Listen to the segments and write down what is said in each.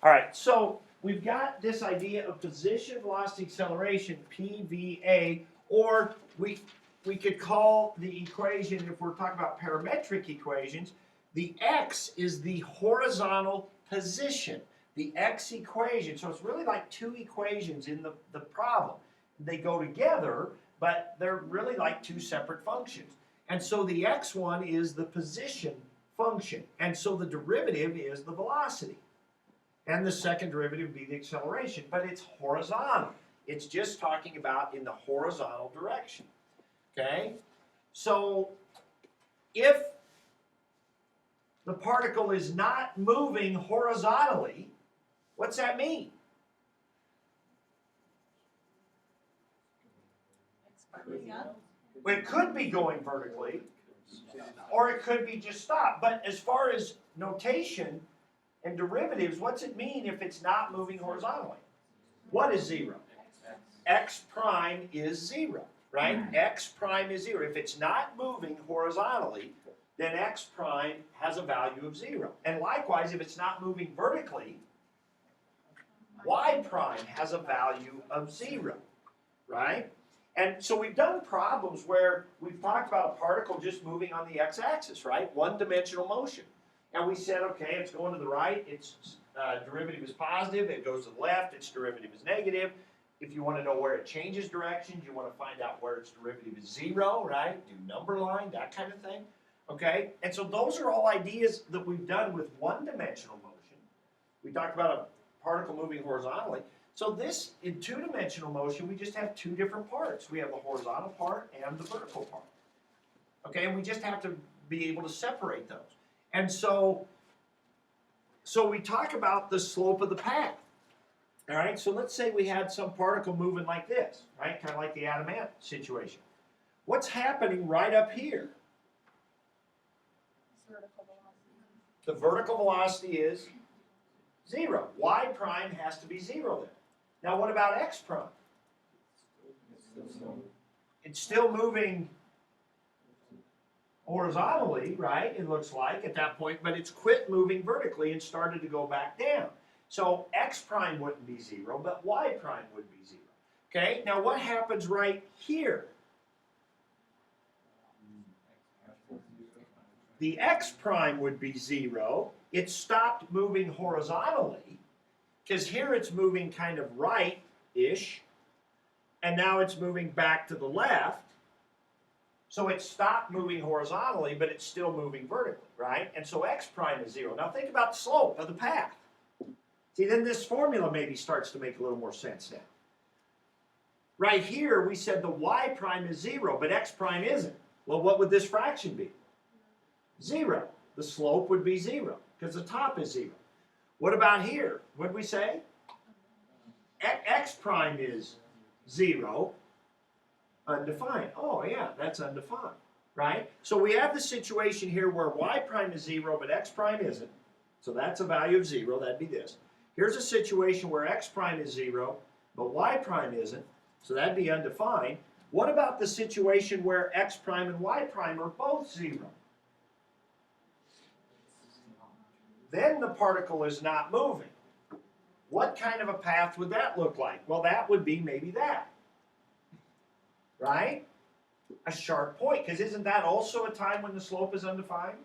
All right, so we've got this idea of position, velocity, acceleration, PVA, or we could call the equation, if we're talking about parametric equations, the x is the horizontal position, the x equation. So it's really like two equations in the problem. They go together, but they're really like two separate functions. And so the x one is the position function, and so the derivative is the velocity. And the second derivative would be the acceleration, but it's horizontal. It's just talking about in the horizontal direction. Okay? So if the particle is not moving horizontally, what's that mean? Well, it could be going vertically, or it could be just stopped. But as far as notation and derivatives, what's it mean if it's not moving horizontally? What is 0? X prime is 0, right? X prime is 0. If it's not moving horizontally, then x prime has a value of 0. And likewise, if it's not moving vertically, y prime has a value of 0, right? And so we've done problems where we've talked about a particle just moving on the x-axis, right? One-dimensional motion. And we said, okay, it's going to the right, its derivative is positive. It goes to the left, its derivative is negative. If you want to know where it changes directions, you want to find out where its derivative is 0, right? Do number line, that kind of thing. Okay? And so those are all ideas that we've done with one-dimensional motion. We talked about a particle moving horizontally. So this, in two-dimensional motion, we just have two different parts. We have the horizontal part and the vertical part. Okay? And we just have to be able to separate those. And so we talk about the slope of the path. All right, so let's say we had some particle moving like this, right? Kind of like the atom ant situation. What's happening right up here? The vertical velocity is 0. Y prime has to be 0 then. Now what about x prime? It's still moving horizontally, right? It looks like at that point, but it's quit moving vertically and started to go back down. So x prime wouldn't be 0, but y prime would be 0. Okay, now what happens right here? The x prime would be 0. It stopped moving horizontally, because here it's moving kind of right-ish, and now it's moving back to the left. So it stopped moving horizontally, but it's still moving vertically, right? And so x prime is 0. Now think about the slope of the path. See, then this formula maybe starts to make a little more sense now. Right here, we said the y prime is 0, but x prime isn't. Well, what would this fraction be? 0. The slope would be 0, because the top is 0. What about here? What did we say? X prime is 0, undefined. Oh, yeah, that's undefined, right? So we have the situation here where y prime is 0, but x prime isn't. So that's a value of 0. That'd be this. Here's a situation where x prime is 0, but y prime isn't. So that'd be undefined. What about the situation where x prime and y prime are both 0? Then the particle is not moving. What kind of a path would that look like? Well, that would be maybe that. Right? A sharp point, because isn't that also a time when the slope is undefined?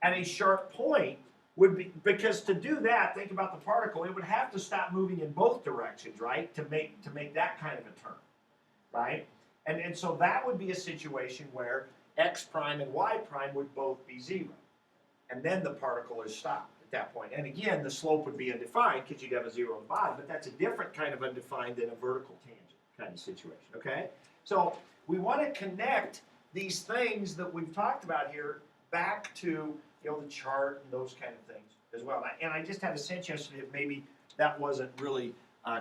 And a sharp point would be, because to do that, think about the particle, it would have to stop moving in both directions, right? To make that kind of a turn, right? And so that would be a situation where x prime and y prime would both be 0. And then the particle is stopped at that point. And again, the slope would be undefined because you'd have a 0 on the bottom, but that's a different kind of undefined than a vertical tangent kind of situation, okay? So we want to connect these things that we've talked about here back to the chart and those kind of things as well. And I just had a sense yesterday that maybe that wasn't really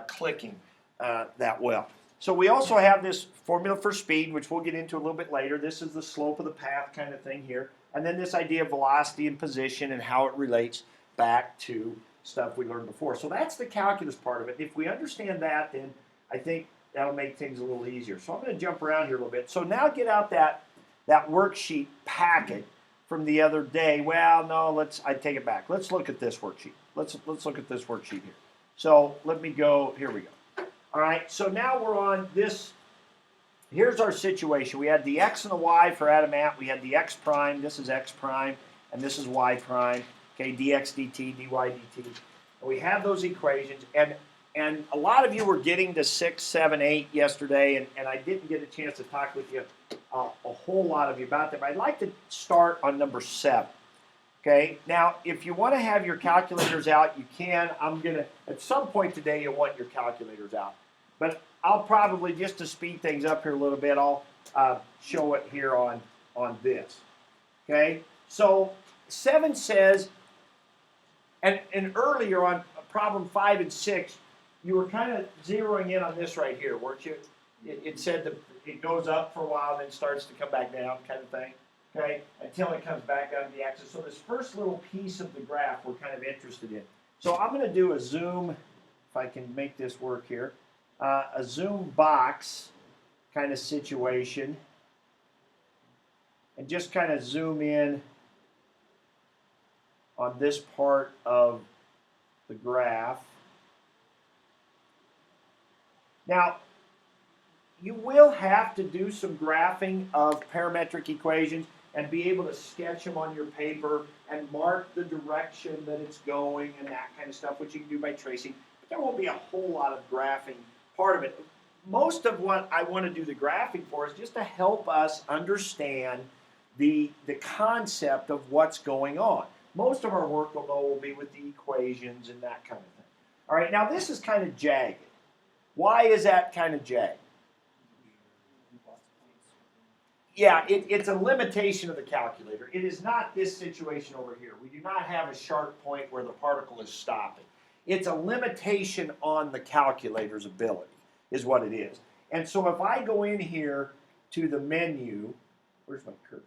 clicking that well. So we also have this formula for speed, which we'll get into a little bit later. This is the slope of the path kind of thing here. And then this idea of velocity and position and how it relates back to stuff we learned before. So that's the calculus part of it. If we understand that, then I think that'll make things a little easier. So I'm going to jump around here a little bit. So now get out that worksheet packet from the other day. Well, no, I take it back. Let's look at this worksheet. let's look at this worksheet here. So let me go, here we go. All right, so now we're on this, here's our situation. We had the x and the y for Adamant, we had the x prime, this is x prime, and this is y prime, okay, dx dt, dy dt. And we have those equations, and a lot of you were getting to 6, 7, 8 yesterday, and I didn't get a chance to talk with you, a whole lot of you about them. I'd like to start on number 7. Okay, now if you want to have your calculators out, you can. I'm going to, at some point today, you'll want your calculators out. But I'll probably, just to speed things up here a little bit, I'll show it here on this. Okay, so 7 says, and earlier on problem 5 and 6, you were kind of zeroing in on this right here, weren't you? It said that it goes up for a while and then starts to come back down kind of thing. Okay, until it comes back on the axis. So this first little piece of the graph we're kind of interested in. So I'm going to do a zoom, if I can make this work here, a zoom box kind of situation, and just kind of zoom in on this part of the graph. Now, you will have to do some graphing of parametric equations and be able to sketch them on your paper and mark the direction that it's going and that kind of stuff, which you can do by tracing. But there won't be a whole lot of graphing part of it. Most of what I want to do the graphing for is just to help us understand the concept of what's going on. Most of our work, although, will be with the equations and that kind of thing. All right, now this is kind of jagged. Why is that kind of jagged? Yeah, it's a limitation of the calculator. It is not this situation over here. We do not have a sharp point where the particle is stopping. It's a limitation on the calculator's ability, is what it is. And so if I go in here to the menu, where's my cursor?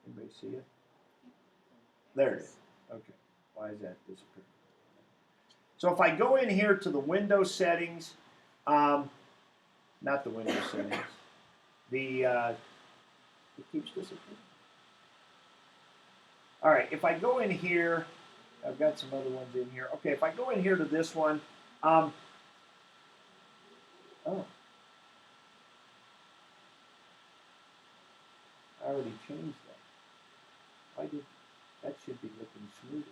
Anybody see it? There it is. Okay. Why is that disappearing? So if I go in here to the window settings, not the window settings, it keeps disappearing. All right, if I go in here, I've got some other ones in here. Okay, if I go in here to this one, oh. I already changed that. Why did, that should be looking smoother.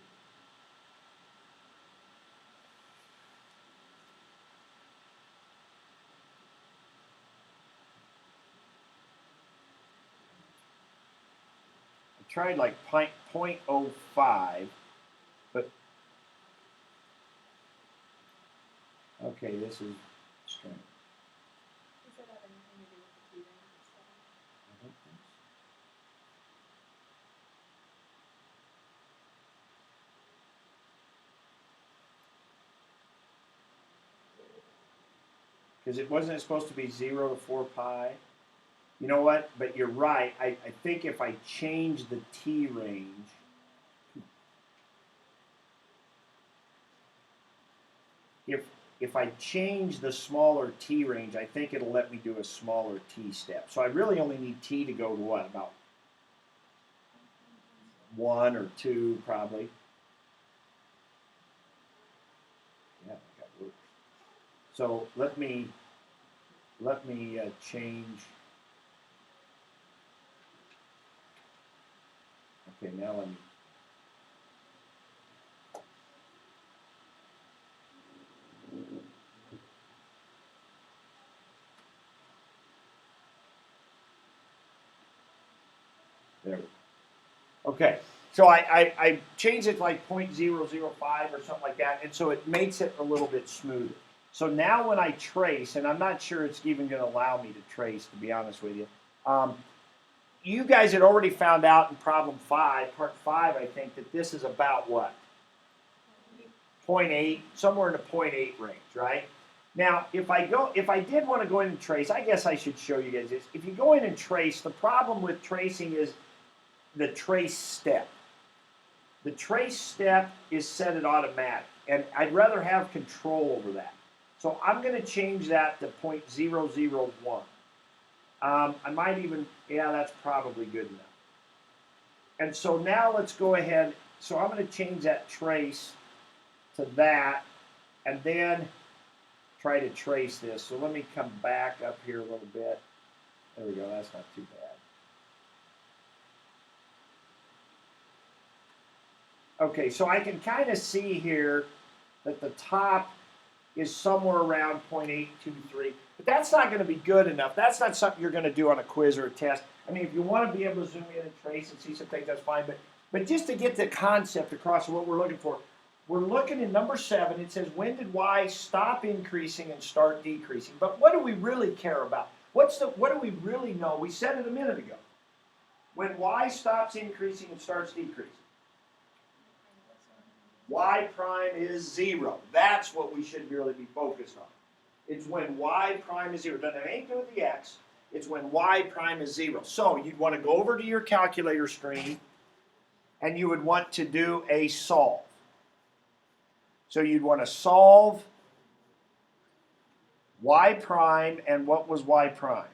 Tried like 0.05, but okay, this is strange. Does that have anything to do with the heating? I don't think so. Because it wasn't supposed to be 0 to 4 pi. You know what? But you're right. I think if I change the t range, if I change the smaller t range, I think it'll let me do a smaller t step. So I really only need t to go to what? About 1 or 2 probably. Yeah, that got worse. So let me change. Okay, now let me. There we go. Okay, so I changed it to like 0.005 or something like that, and so it makes it a little bit smoother. So now when I trace, and I'm not sure it's even going to allow me to trace, to be honest with you. You guys had already found out in problem 5, part 5, I think, that this is about what? 0.8, somewhere in the 0.8 range, right? Now, if I did want to go in and trace, I guess I should show you guys this. If you go in and trace, the problem with tracing is the trace step. The trace step is set at automatic, and I'd rather have control over that. So I'm going to change that to 0.001. I might even, yeah, that's probably good enough. And so now let's go ahead so I'm going to change that trace to that, and then try to trace this. So let me come back up here a little bit. There we go, that's not too bad. Okay, so I can kind of see here that the top is somewhere around 0.823, but that's not going to be good enough. That's not something you're going to do on a quiz or a test. I mean, if you want to be able to zoom in and trace and see some things, that's fine, but just to get the concept across of what we're looking for, we're looking in number 7. It says, when did y stop increasing and start decreasing? But what do we really care about? What do we really know? We said it a minute ago. When y stops increasing and starts decreasing. Y prime is 0. That's what we should really be focused on. It's when y prime is 0. It doesn't have anything to do with the x. It's when y prime is 0. So you'd want to go over to your calculator screen, and you would want to do a solve. So you'd want to solve y prime, and what was y prime?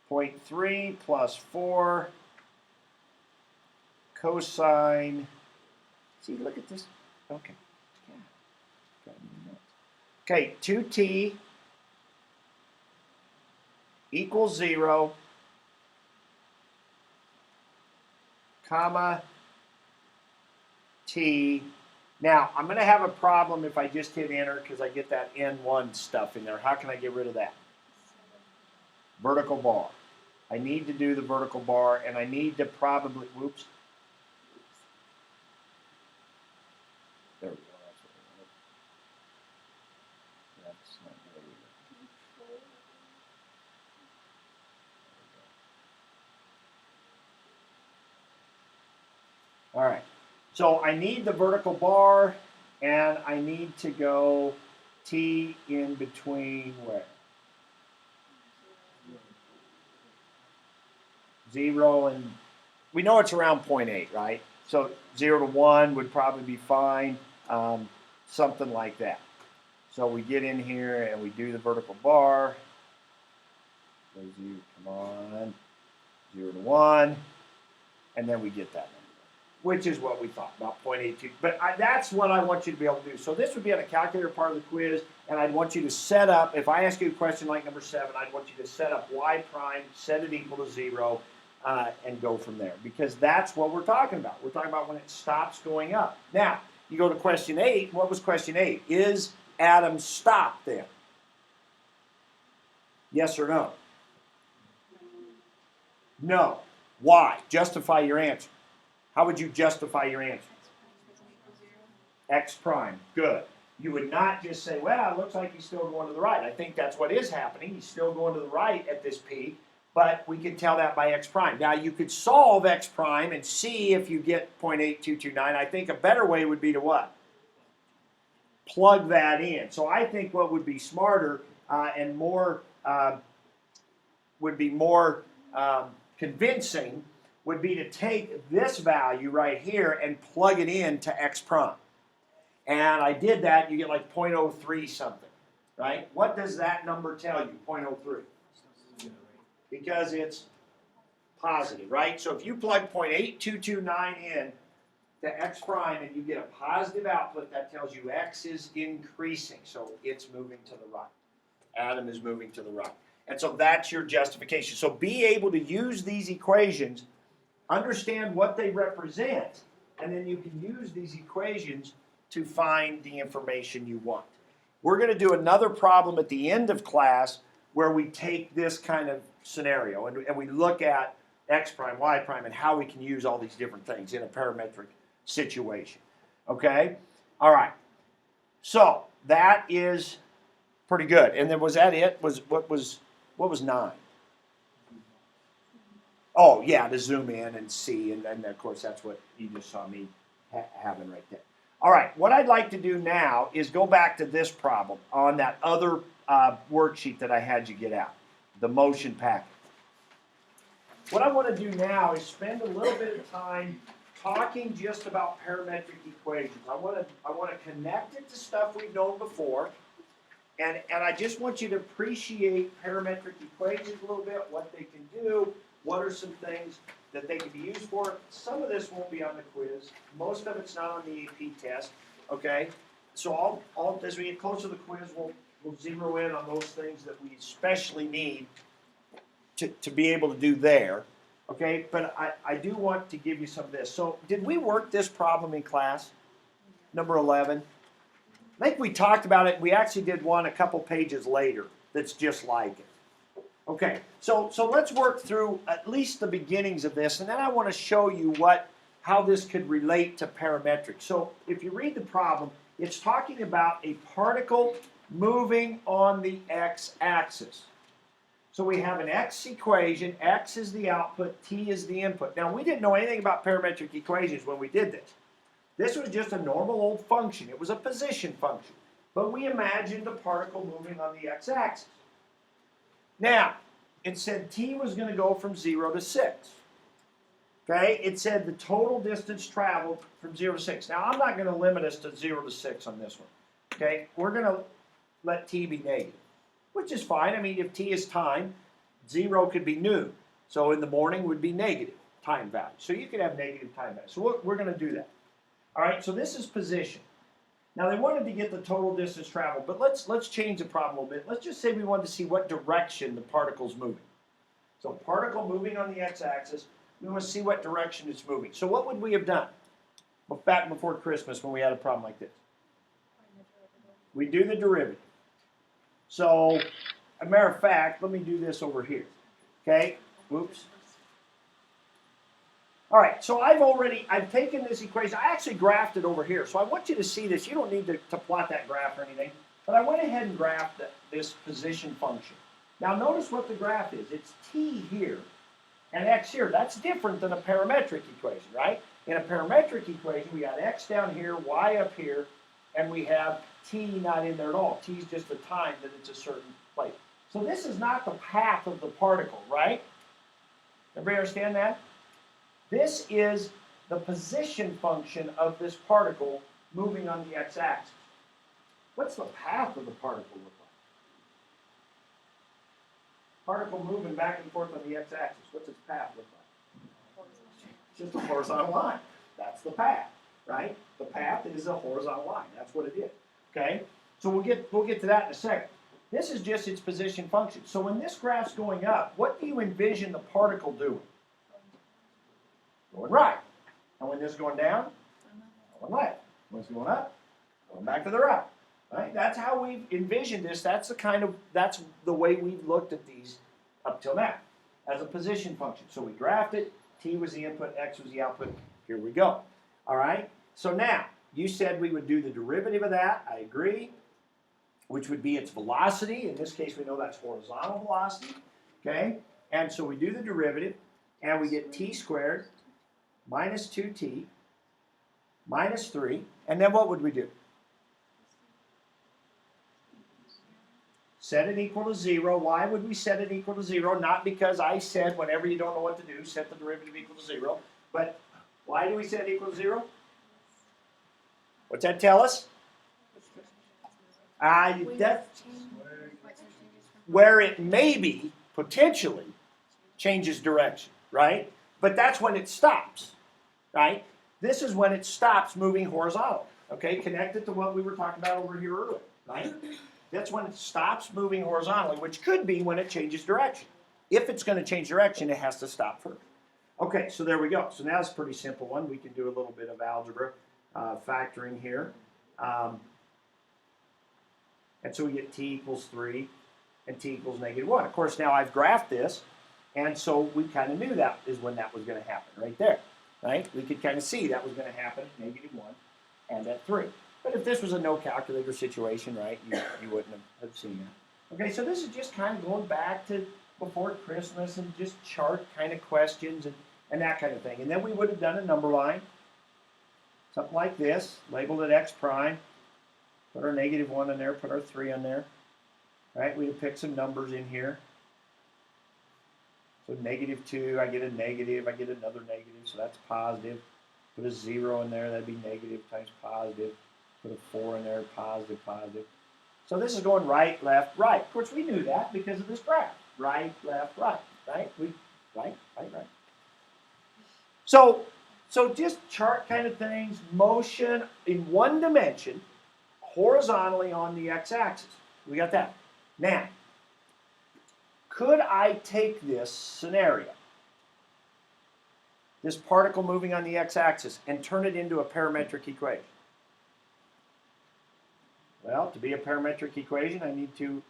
0.3 plus 4 cosine. See, look at this. Okay. Yeah. Okay, 2t equals 0, comma, t. Now, I'm going to have a problem if I just hit enter because I get that N1 stuff in there. How can I get rid of that? Vertical bar. I need to do the vertical bar, and I need to probably, whoops. There we go. That's what I wanted. That's not what we want. All right. So I need the vertical bar, and I need to go t in between where? 0 and, we know it's around 0.8, right? So 0 to 1 would probably be fine, something like that. So we get in here and we do the vertical bar. Come on, 0 to 1, and then we get that number, which is what we thought, about 0.82. But that's what I want you to be able to do. So this would be on the calculator part of the quiz, and I'd want you to set up, if I ask you a question like number 7, I'd want you to set up y prime, set it equal to 0, and go from there, because that's what we're talking about. We're talking about when it stops going up. Now, you go to question 8. What was question 8? Is Adam stopped then? Yes or no? No. Why? Justify your answer. How would you justify your answer? X prime. Good. You would not just say, well, it looks like he's still going to the right. I think that's what is happening. He's still going to the right at this peak, but we can tell that by X prime. Now, you could solve X prime and see if you get 0.8229. I think a better way would be to what? Plug that in. So I think what would be smarter and more would be more convincing would be to take this value right here and plug it into X prime. And I did that, you get like 0.03 something, right? What does that number tell you, 0.03? Because it's positive, right? So if you plug 0.8229 in to X prime and you get a positive output, that tells you X is increasing. So it's moving to the right. Adam is moving to the right. And so that's your justification. So be able to use these equations, understand what they represent, and then you can use these equations to find the information you want. We're going to do another problem at the end of class where we take this kind of scenario and we look at X prime, Y prime, and how we can use all these different things in a parametric situation. Okay? All right. So that is pretty good. And then was that it? What was 9? Oh, yeah, to zoom in and see, and of course that's what you just saw me having right there. All right, what I'd like to do now is go back to this problem on that other worksheet that I had you get out, the motion packet. What I want to do now is spend a little bit of time talking just about parametric equations. I want to connect it to stuff we've known before, and I just want you to appreciate parametric equations a little bit, what they can do, what are some things that they can be used for. Some of this won't be on the quiz. Most of it's not on the AP test, okay? So as we get closer to the quiz, we'll zero in on those things that we especially need to be able to do there, okay? But I do want to give you some of this. So did we work this problem in class? Number 11? I think we talked about it. We actually did one a couple pages later that's just like it. Okay, so let's work through at least the beginnings of this, and then I want to show you how this could relate to parametric. So if you read the problem, it's talking about a particle moving on the x-axis. So we have an x equation, x is the output, t is the input. Now we didn't know anything about parametric equations when we did this. This was just a normal old function. It was a position function. But we imagined a particle moving on the x-axis. Now, it said t was going to go from 0 to 6. Okay, it said the total distance traveled from 0 to 6. Now, I'm not going to limit us to 0 to 6 on this one. Okay, we're going to let t be negative, which is fine. I mean, if t is time, 0 could be noon. So in the morning would be negative time value. So you could have negative time value. So we're going to do that. All right, so this is position. Now they wanted to get the total distance traveled, but let's change the problem a little bit. Let's just say we wanted to see what direction the particle's moving. So particle moving on the x-axis, we want to see what direction it's moving. So what would we have done back before Christmas when we had a problem like this? We do the derivative. So, as a matter of fact, let me do this over here. Okay, whoops. All right, so I've taken this equation, I actually graphed it over here. So I want you to see this. You don't need to plot that graph or anything. But I went ahead and graphed this position function. Now notice what the graph is. It's t here and x here. That's different than a parametric equation, right? In a parametric equation, we got x down here, y up here, and we have t not in there at all. T is just the time that it's a certain place. So this is not the path of the particle, right? Everybody understand that? This is the position function of this particle moving on the x-axis. What's the path of the particle look like? Particle moving back and forth on the x-axis. What's its path look like? It's just a horizontal line. That's the path, right? The path is a horizontal line. That's what it is. Okay? So we'll get to that in a second. This is just its position function. So when this graph's going up, what do you envision the particle doing? Going right. And when this is going down, going left. When it's going up, going back to the right. Right? That's how we've envisioned this. That's the way we've looked at these up till now, as a position function. So we graphed it. T was the input, x was the output. Here we go. All right? So now, you said we would do the derivative of that. I agree. Which would be its velocity. In this case, we know that's horizontal velocity. Okay? And so we do the derivative, and we get t squared minus 2t minus 3. And then what would we do? Set it equal to 0. Why would we set it equal to 0? Not because I said whenever you don't know what to do, set the derivative equal to 0. But why do we set it equal to 0? What's that tell us? Where it maybe, potentially, changes direction, right? But that's when it stops, right? This is when it stops moving horizontal, okay? Connected to what we were talking about over here earlier, right? That's when it stops moving horizontally, which could be when it changes direction. If it's going to change direction, it has to stop first. Okay, so there we go. So now it's a pretty simple one. We can do a little bit of algebra factoring here. And so we get t equals 3 and t equals negative 1. Of course, now I've graphed this, and so we kind of knew that is when that was going to happen right there, right? We could kind of see that was going to happen at negative 1 and at 3. But if this was a no calculator situation, right, you wouldn't have seen that. Okay, so this is just kind of going back to before Christmas and just chart kind of questions and that kind of thing. And then we would have done a number line, something like this, labeled it x prime, put our negative 1 in there, put our 3 in there. Right, we would pick some numbers in here. So negative 2, I get a negative, I get another negative, so that's positive. Put a 0 in there, that'd be negative times positive. Put a 4 in there, positive, positive. So this is going right, left, right. Of course, we knew that because of this graph. Right, left, right, right? Right. So just chart kind of things, motion in one dimension, horizontally on the x-axis. We got that. Now, could I take this scenario, this particle moving on the x-axis, and turn it into a parametric equation? Well, to be a parametric equation, I need two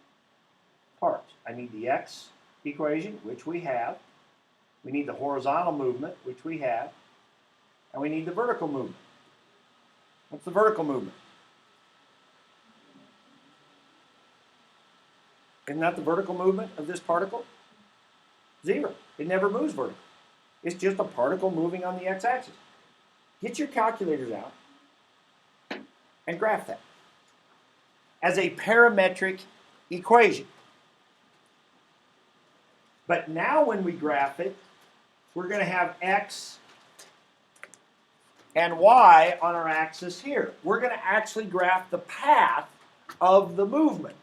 parts. I need the x equation, which we have. We need the horizontal movement, which we have. And we need the vertical movement. What's the vertical movement? Isn't that the vertical movement of this particle? Zero. It never moves vertical. It's just a particle moving on the x-axis. Get your calculators out and graph that as a parametric equation. But now when we graph it, we're going to have x and y on our axis here. We're going to actually graph the path of the movement.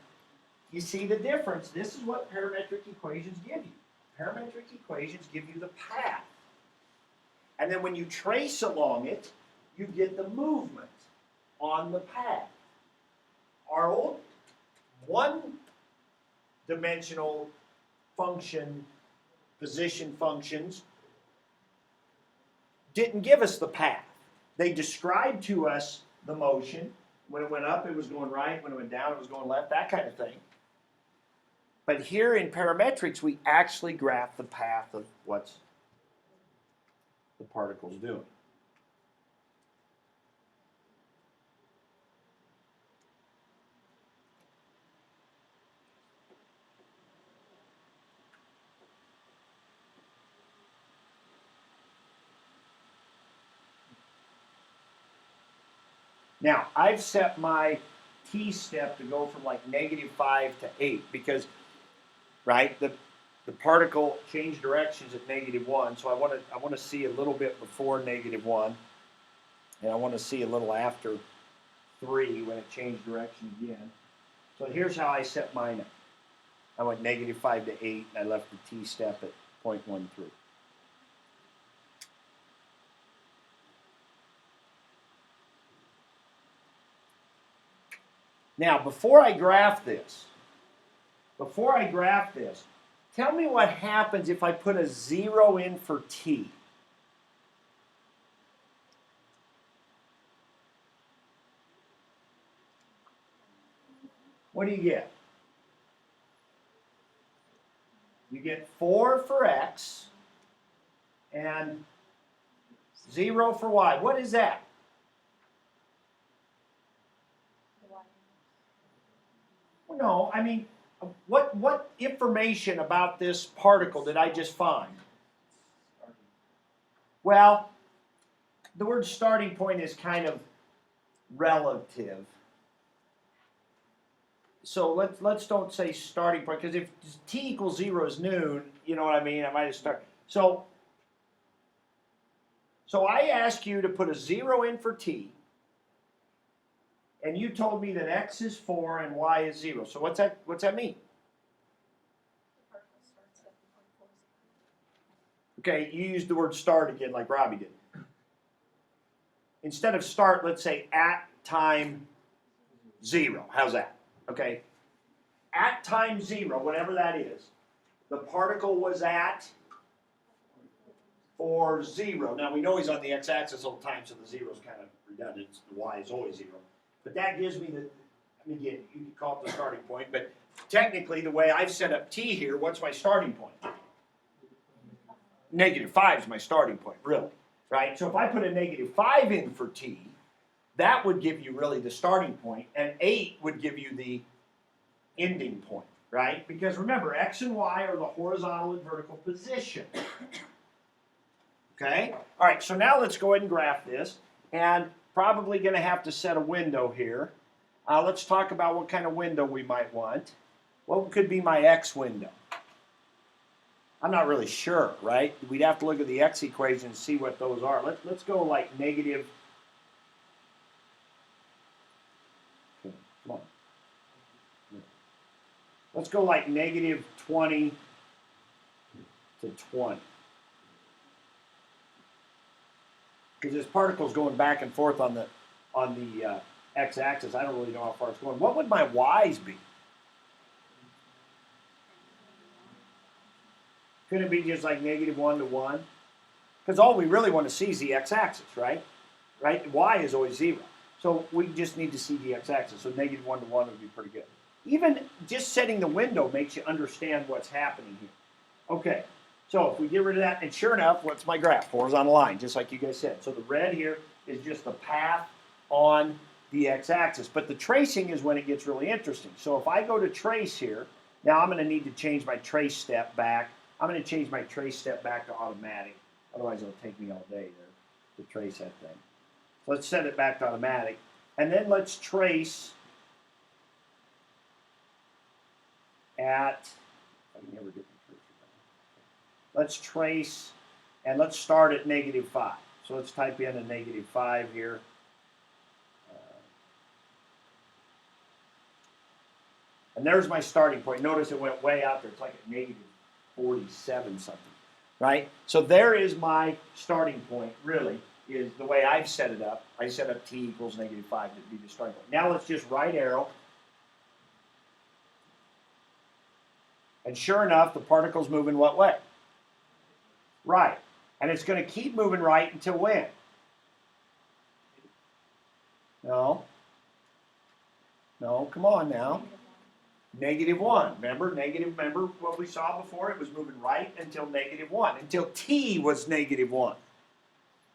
You see the difference? This is what parametric equations give you. Parametric equations give you the path. And then when you trace along it, you get the movement on the path. Our old one-dimensional function, position functions, didn't give us the path. They described to us the motion. When it went up, it was going right. When it went down, it was going left, that kind of thing. But here in parametrics, we actually graph the path of what's the particle's doing. Now, I've set my t-step to go from like -5 to 8 because, right, the particle changed directions at -1, so I want to see a little bit before -1, and I want to see a little after 3 when it changed direction again. So here's how I set mine up. I went -5 to 8, and I left the t-step at 0.13. Now, before I graph this, tell me what happens if I put a 0 in for t. What do you get? You get 4 for x and 0 for y. What is that? No, I mean, what information about this particle did I just find? Well, the word starting point is kind of relative. So let's don't say starting point, because if t equals 0 is noon, you know what I mean? I might have started. So I ask you to put a 0 in for t, and you told me that x is 4 and y is 0. So what's that mean? Okay, you used the word start again like Robbie did. Instead of start, let's say at time 0. How's that? Okay. At time 0, whatever that is, the particle was at 4, 0. Now we know he's on the x-axis all the time, so the 0 is kind of redundant. The y is always 0. But that gives me again, you can call it the starting point, but technically the way I've set up t here, what's my starting point? -5 is my starting point, really, right? So if I put a -5 in for t, that would give you really the starting point, and 8 would give you the ending point, right? Because remember, x and y are the horizontal and vertical position. Okay? All right, so now let's go ahead and graph this, and probably going to have to set a window here. Let's talk about what kind of window we might want. What could be my x window? I'm not really sure, right? We'd have to look at the x equation and see what those are. Let's go like negative. Okay, come on. Let's go like -20 to 20. Because this particle's going back and forth on the x-axis. I don't really know how far it's going. What would my y's be? Could it be just like -1 to 1? Because all we really want to see is the x-axis, right? Right? Y is always 0. So we just need to see the x-axis. So -1 to 1 would be pretty good. Even just setting the window makes you understand what's happening here. Okay, so if we get rid of that, and sure enough, what's my graph? Horizontal line, just like you guys said. So the red here is just the path on the x-axis. But the tracing is when it gets really interesting. So if I go to trace here, now I'm going to need to change my trace step back. I'm going to change my trace step back to automatic. Otherwise, it'll take me all day to trace that thing. So let's set it back to automatic. And then let's trace at, I can never get the tracer down. Let's trace, and let's start at -5. So let's type in a -5 here. And there's my starting point. Notice it went way out there. It's like at -47 something, right? So there is my starting point, really, is the way I've set it up. I set up t equals -5 to be the starting point. Now let's just right arrow. And sure enough, the particle's moving what way? Right. And it's going to keep moving right until when? No. No, come on now. -1. Remember what we saw before? It was moving right until -1, until t was -1.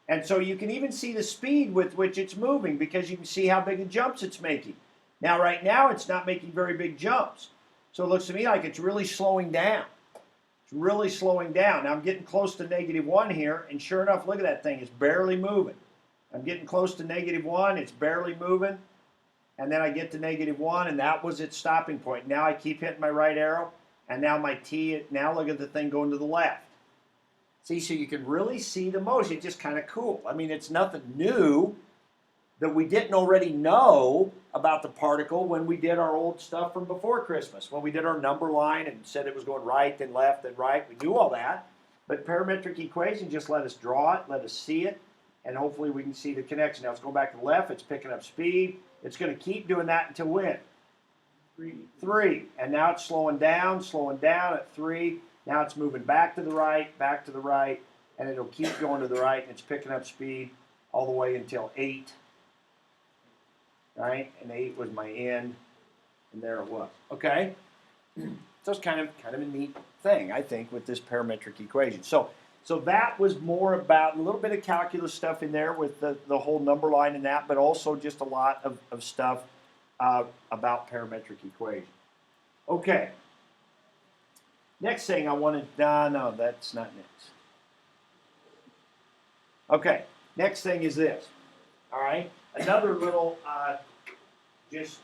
And so you can even see the speed with which it's moving because you can see how big of jumps it's making. Now, right now, it's not making very big jumps. So it looks to me like it's really slowing down. It's really slowing down. Now I'm getting close to -1 here, and sure enough, look at that thing. It's barely moving. I'm getting close to -1. It's barely moving. And then I get to -1, and that was its stopping point. Now I keep hitting my right arrow, and now my t, now look at the thing going to the left. See, so you can really see the motion. It's just kind of cool. I mean, it's nothing new that we didn't already know about the particle when we did our old stuff from before Christmas. When we did our number line and said it was going right, then left, then right. We knew all that. But parametric equation just let us draw it, let us see it, and hopefully we can see the connection. Now it's going back to the left. It's picking up speed. It's going to keep doing that until when? 3. And now it's slowing down at 3. Now it's moving back to the right, and it'll keep going to the right, and it's picking up speed all the way until 8. Right? And 8 was my end, and there it was. Okay? So it's kind of a neat thing, I think, with this parametric equation. So that was more about a little bit of calculus stuff in there with the whole number line and that, but also just a lot of stuff about parametric equation. Okay. Next thing I wanted, no, that's not next. Okay, next thing is this. All right, another little just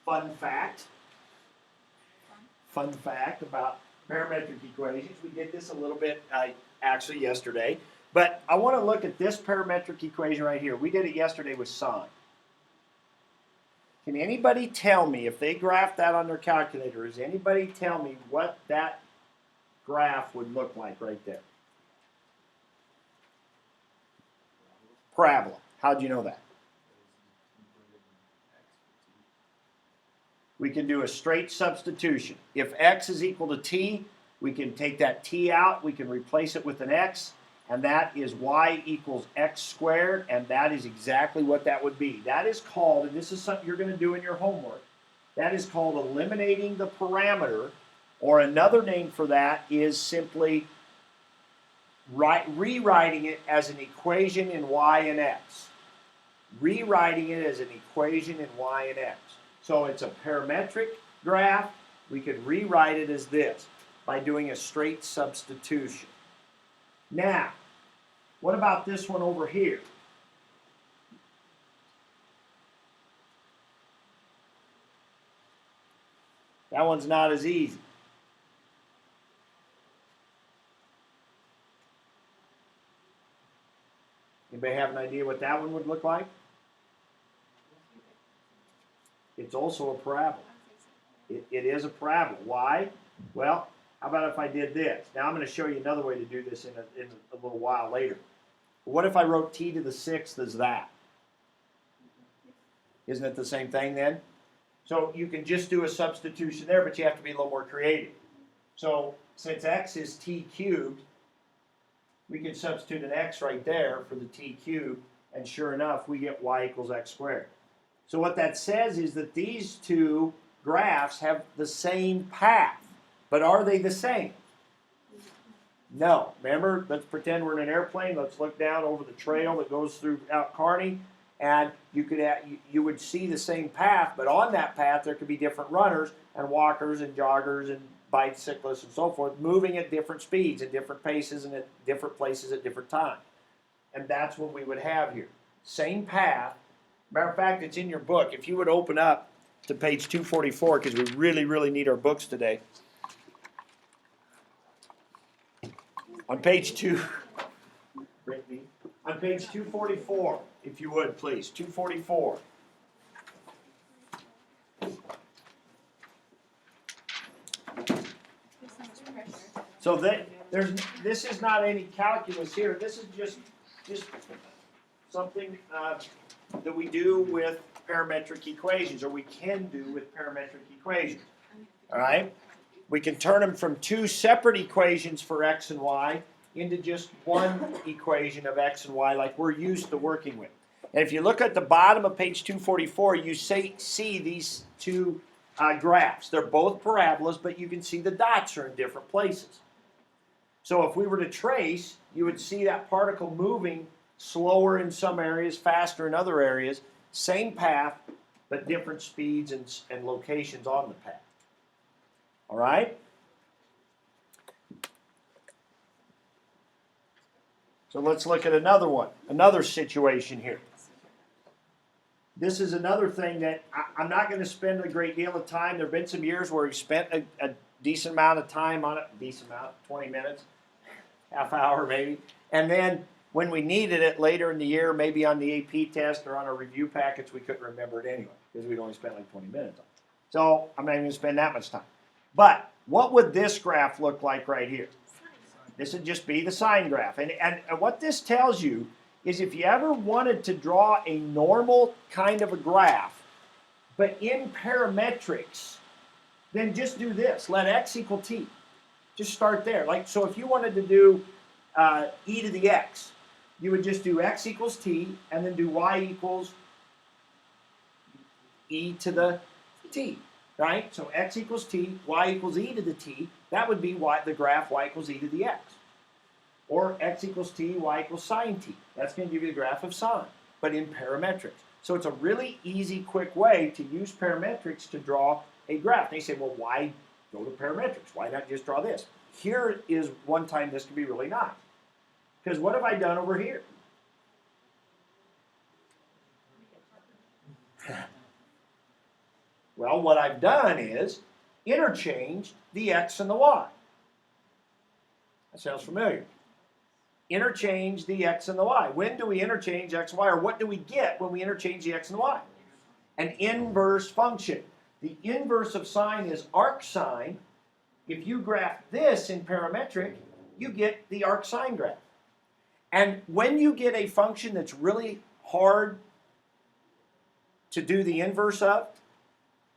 fun fact about parametric equations. We did this a little bit actually yesterday, but I want to look at this parametric equation right here. We did it yesterday with sine. Can anybody tell me, if they graphed that on their calculator, does anybody tell me what that graph would look like right there? Parabola. How'd you know that? We can do a straight substitution. If x is equal to t, we can take that t out, we can replace it with an x, and that is y equals x squared, and that is exactly what that would be. That is called, and this is something you're going to do in your homework, that is called eliminating the parameter, or another name for that is simply rewriting it as an equation in y and x. Rewriting it as an equation in y and x. So it's a parametric graph. We could rewrite it as this by doing a straight substitution. Now, what about this one over here? That one's not as easy. Anybody have an idea what that one would look like? It's also a parabola. It is a parabola. Why? Well, How about if I did this? Now I'm going to show you another way to do this in a little while later. What if I wrote t to the 6th as that? Isn't it the same thing then? So you can just do a substitution there, but you have to be a little more creative. So since x is t cubed, we can substitute an x right there for the t cubed, and sure enough, we get y equals x squared. So what that says is that these two graphs have the same path, but are they the same? No. Remember, let's pretend we're in an airplane. Let's look down over the trail that goes through out Kearney, and you would see the same path, but on that path there could be different runners and walkers and joggers and bicyclists and so forth, moving at different speeds, at different paces, and at different places at different times. And that's what we would have here. Same path. Matter of fact, it's in your book. If you would open up to page 244, because we really, really need our books today. On page 244, if you would, please, 244. So this is not any calculus here. This is just something that we do with parametric equations, or we can do with parametric equations. All right? We can turn them from two separate equations for x and y into just one equation of x and y like we're used to working with. And if you look at the bottom of page 244, you see these two graphs. They're both parabolas, but you can see the dots are in different places. So if we were to trace, you would see that particle moving slower in some areas, faster in other areas, same path, but different speeds and locations on the path. All right? So let's look at another one, another situation here. This is another thing that I'm not going to spend a great deal of time. There have been some years where we've spent a decent amount of time on it, 20 minutes, half hour maybe. And then when we needed it later in the year, maybe on the AP test or on our review packets, we couldn't remember it anyway because we'd only spent like 20 minutes on it. So I'm not even going to spend that much time. But what would this graph look like right here? This would just be the sine graph. And what this tells you is if you ever wanted to draw a normal kind of a graph, but in parametrics, then just do this. Let x equal t. Just start there. Like, so if you wanted to do e to the x, you would just do x equals t, and then do y equals e to the t. Right? So x equals t, y equals e to the t. That would be the graph y equals e to the x. Or x equals t, y equals sine t. That's going to give you the graph of sine, but in parametrics. So it's a really easy, quick way to use parametrics to draw a graph. And you say, well, why go to parametrics? Why not just draw this? Here is one time this could be really nice. Because what have I done over here? Well, what I've done is interchanged the x and the y. That sounds familiar. Interchange the x and the y. When do we interchange x and y, or what do we get when we interchange the x and the y? An inverse function. The inverse of sine is arc sine. If you graph this in parametric, you get the arc sine graph. And when you get a function that's really hard to do the inverse of,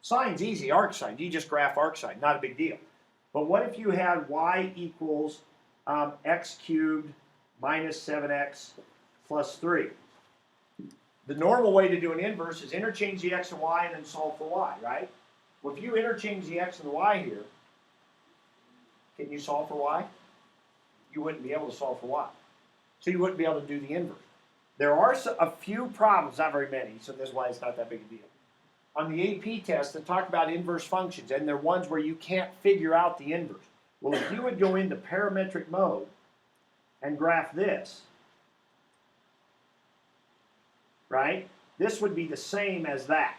sine's easy, arc sine. You just graph arc sine, not a big deal. But what if you had y equals x cubed minus 7x plus 3? The normal way to do an inverse is interchange the x and y and then solve for y, right? Well, if you interchange the x and the y here, can you solve for y? You wouldn't be able to solve for y. So you wouldn't be able to do the inverse. There are a few problems, not very many, so that's why it's not that big a deal, on the AP test that talk about inverse functions, and they're ones where you can't figure out the inverse. Well, if you would go into parametric mode and graph this, right, this would be the same as that.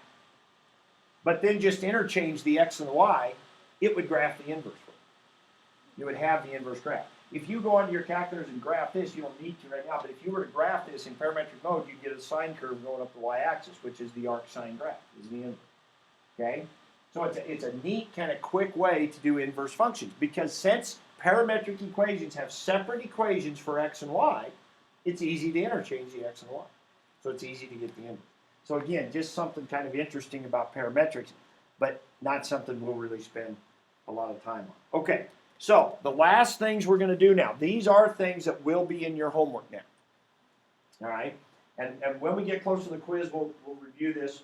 But then just interchange the x and the y, it would graph the inverse for you. You would have the inverse graph. If you go onto your calculators and graph this, you don't need to right now, but if you were to graph this in parametric mode, you'd get a sine curve going up the y-axis, which is the arc sine graph, is the inverse. Okay? So it's a neat kind of quick way to do inverse functions, because since parametric equations have separate equations for x and y, it's easy to interchange the x and y. So it's easy to get the inverse. So again, just something kind of interesting about parametrics, but not something we'll really spend a lot of time on. Okay, so the last things we're going to do now, these are things that will be in your homework now. All right, and when we get close to the quiz, we'll review this,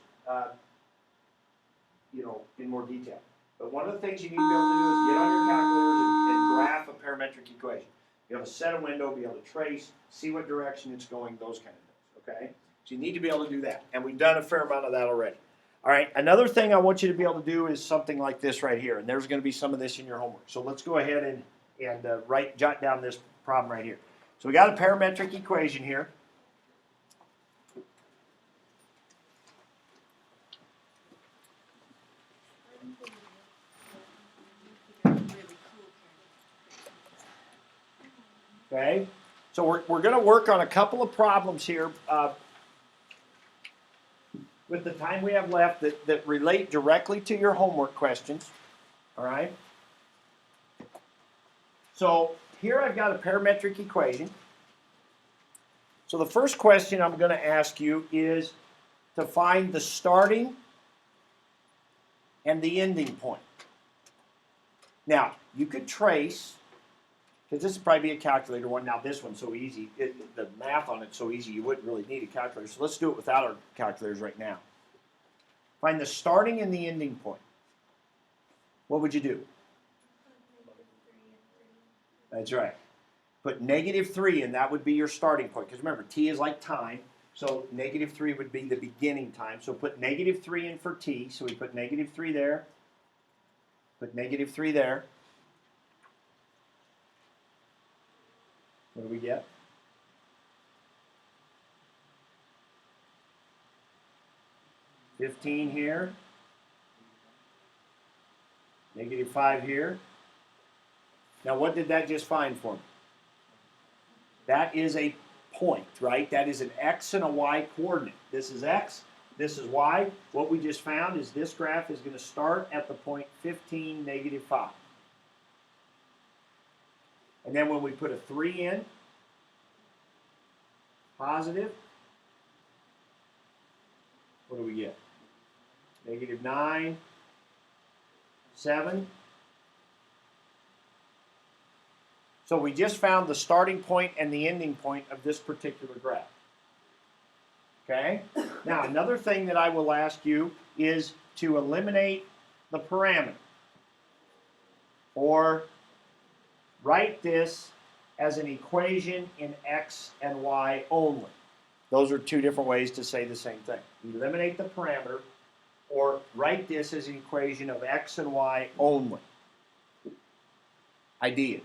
in more detail. But one of the things you need to be able to do is get on your calculators and graph a parametric equation. Be able to set a window, be able to trace, see what direction it's going, those kind of things. Okay, so you need to be able to do that, and we've done a fair amount of that already. All right, another thing I want you to be able to do is something like this right here, and there's going to be some of this in your homework. So let's go ahead and jot down this problem right here. So we got a parametric equation here. Okay, so we're going to work on a couple of problems here with the time we have left that relate directly to your homework questions. All right. So here I've got a parametric equation. So the first question I'm going to ask you is to find the starting and the ending point. Now, you could trace, because this would probably be a calculator one. Now, this one's so easy. The math on it's so easy, you wouldn't really need a calculator. So let's do it without our calculators right now. Find the starting and the ending point. What would you do? That's right. Put -3 in, that would be your starting point. Because remember, t is like time. So -3 would be the beginning time. So put -3 in for t. So we put -3 there. Put -3 there. What do we get? -15 here. -5 here. Now what did that just find for me? That is a point, right? That is an x and a y coordinate. This is x, this is y. What we just found is this graph is going to start at the point 15, -5. And then when we put a 3 in, positive, what do we get? -9, 7. So we just found the starting point and the ending point of this particular graph. Okay? Now, another thing that I will ask you is to eliminate the parameter. Or write this as an equation in x and y only. Those are two different ways to say the same thing. Eliminate the parameter, or write this as an equation of x and y only. Ideas.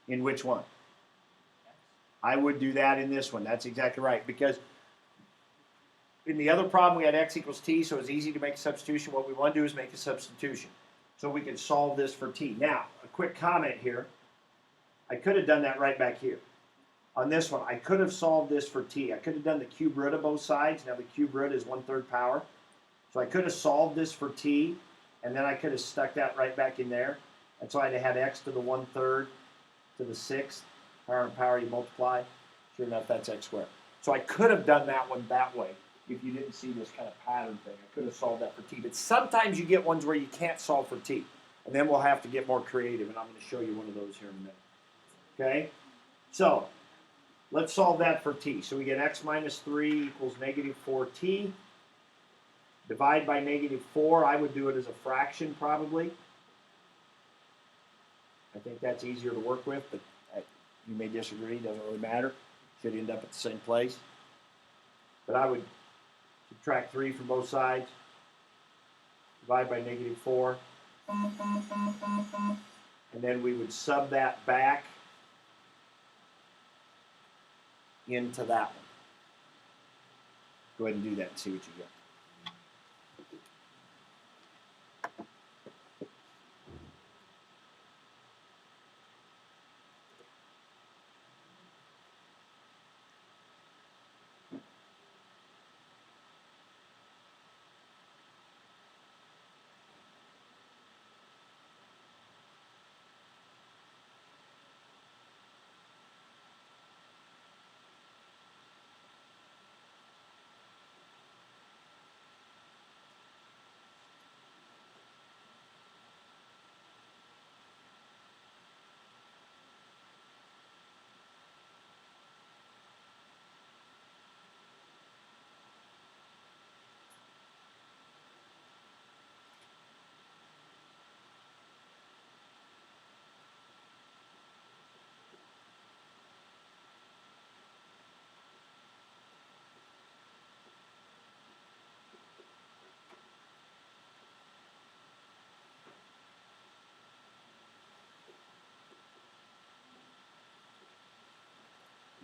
In which one? I would do that in this one. That's exactly right. Because in the other problem, we had x equals t, so it's easy to make a substitution. What we want to do is make a substitution. So we can solve this for t. Now, a quick comment here. I could have done that right back here. On this one, I could have solved this for t. I could have done the cube root of both sides. Now, the cube root is 1/3 power. So I could have solved this for t, and then I could have stuck that right back in there. And so I'd have had x to the 1/3 to the 6th. Power and power, you multiply. Sure enough, that's x squared. So I could have done that one that way if you didn't see this kind of pattern thing. I could have solved that for t. But sometimes you get ones where you can't solve for t. And then we'll have to get more creative, and I'm going to show you one of those here in a minute. Okay? So, let's solve that for t. So we get x minus 3 equals -4t. Divide by -4. I would do it as a fraction probably. I think that's easier to work with, but you may disagree. Doesn't really matter. Should end up at the same place. But I would subtract 3 from both sides. Divide by -4. And then we would sub that back into that one. Go ahead and do that and see what you get.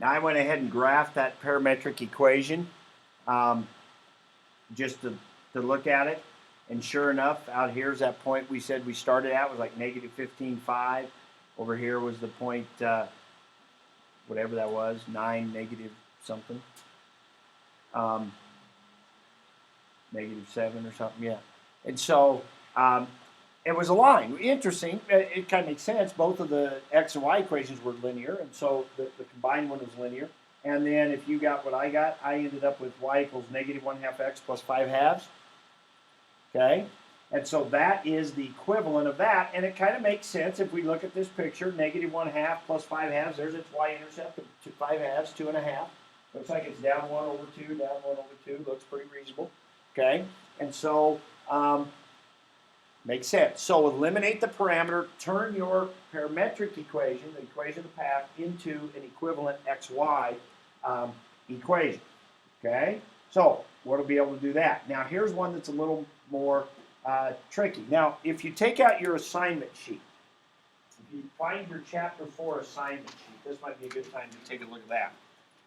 Now I went ahead and graphed that parametric equation just to look at it. And sure enough, out here's that point we said we started at was like negative 15.5. Over here was the point, whatever that was, 9 negative something. Negative 7 or something, yeah. And so it was a line. Interesting. It kind of makes sense. Both of the x and y equations were linear, and so the combined one was linear. And then if you got what I got, I ended up with y equals negative 1/2 x plus 5 halves. Okay? And so that is the equivalent of that, and it kind of makes sense if we look at this picture. Negative 1/2 plus 5 halves, there's its y-intercept of 5 halves, 2.5. Looks like it's down 1 over 2, down 1 over 2. Looks pretty reasonable. Okay? And so, makes sense. So eliminate the parameter, turn your parametric equation, the equation of the path, into an equivalent xy equation. Okay? So we'll be able to do that. Now here's one that's a little more tricky. Now, if you take out your assignment sheet, if you find your chapter 4 assignment sheet, this might be a good time to take a look at that.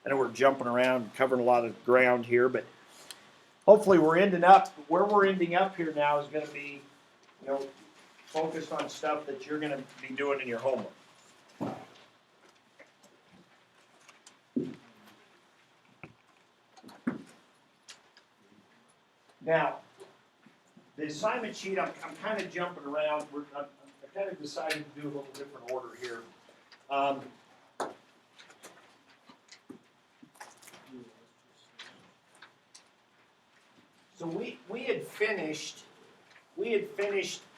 I know we're jumping around, covering a lot of ground here, but hopefully we're ending up, where we're ending up here now is going to be, you know, focused on stuff that you're going to be doing in your homework. Now, the assignment sheet, I'm kind of jumping around. I kind of decided to do a little different order here. So we had finished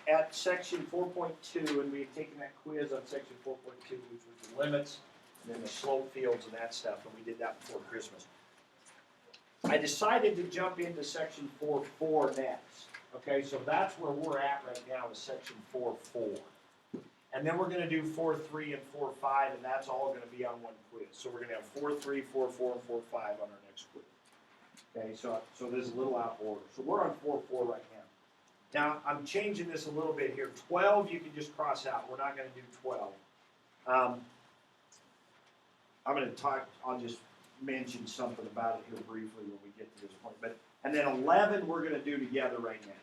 at section 4.2, and we had taken that quiz on section 4.2, which was the limits, and then the slope fields and that stuff, and we did that before Christmas. I decided to jump into section 4.4 next. Okay, so that's where we're at right now is section 4.4. And then we're going to do 4.3 and 4.5, and that's all going to be on one quiz. So we're going to have 4.3, 4.4, and 4.5 on our next quiz. Okay, so this is a little out of order. So we're on 4.4 right now. Now, I'm changing this a little bit here. 12, you can just cross out. We're not going to do 12. I'm going to talk, I'll just mention something about it here briefly when we get to this point. And then 11, we're going to do together right now.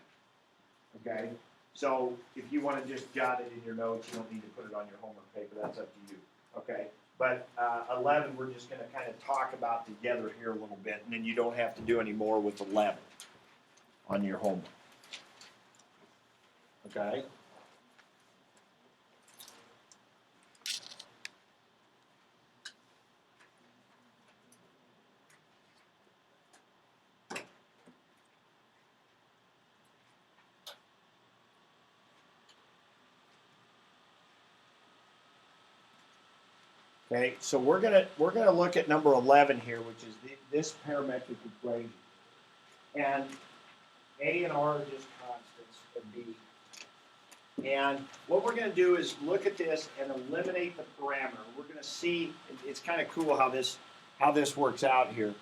Okay? So if you want to just jot it in your notes, you don't need to put it on your homework paper. That's up to you. Okay? But 11, we're just going to kind of talk about together here a little bit, and then you don't have to do any more with 11 on your homework. Okay? Okay, so we're gonna look at number 11 here, which is this parametric equation, and A and R are just constants of B. And what we're going to do is look at this and eliminate the parameter. We're going to see, it's kind of cool how this works out here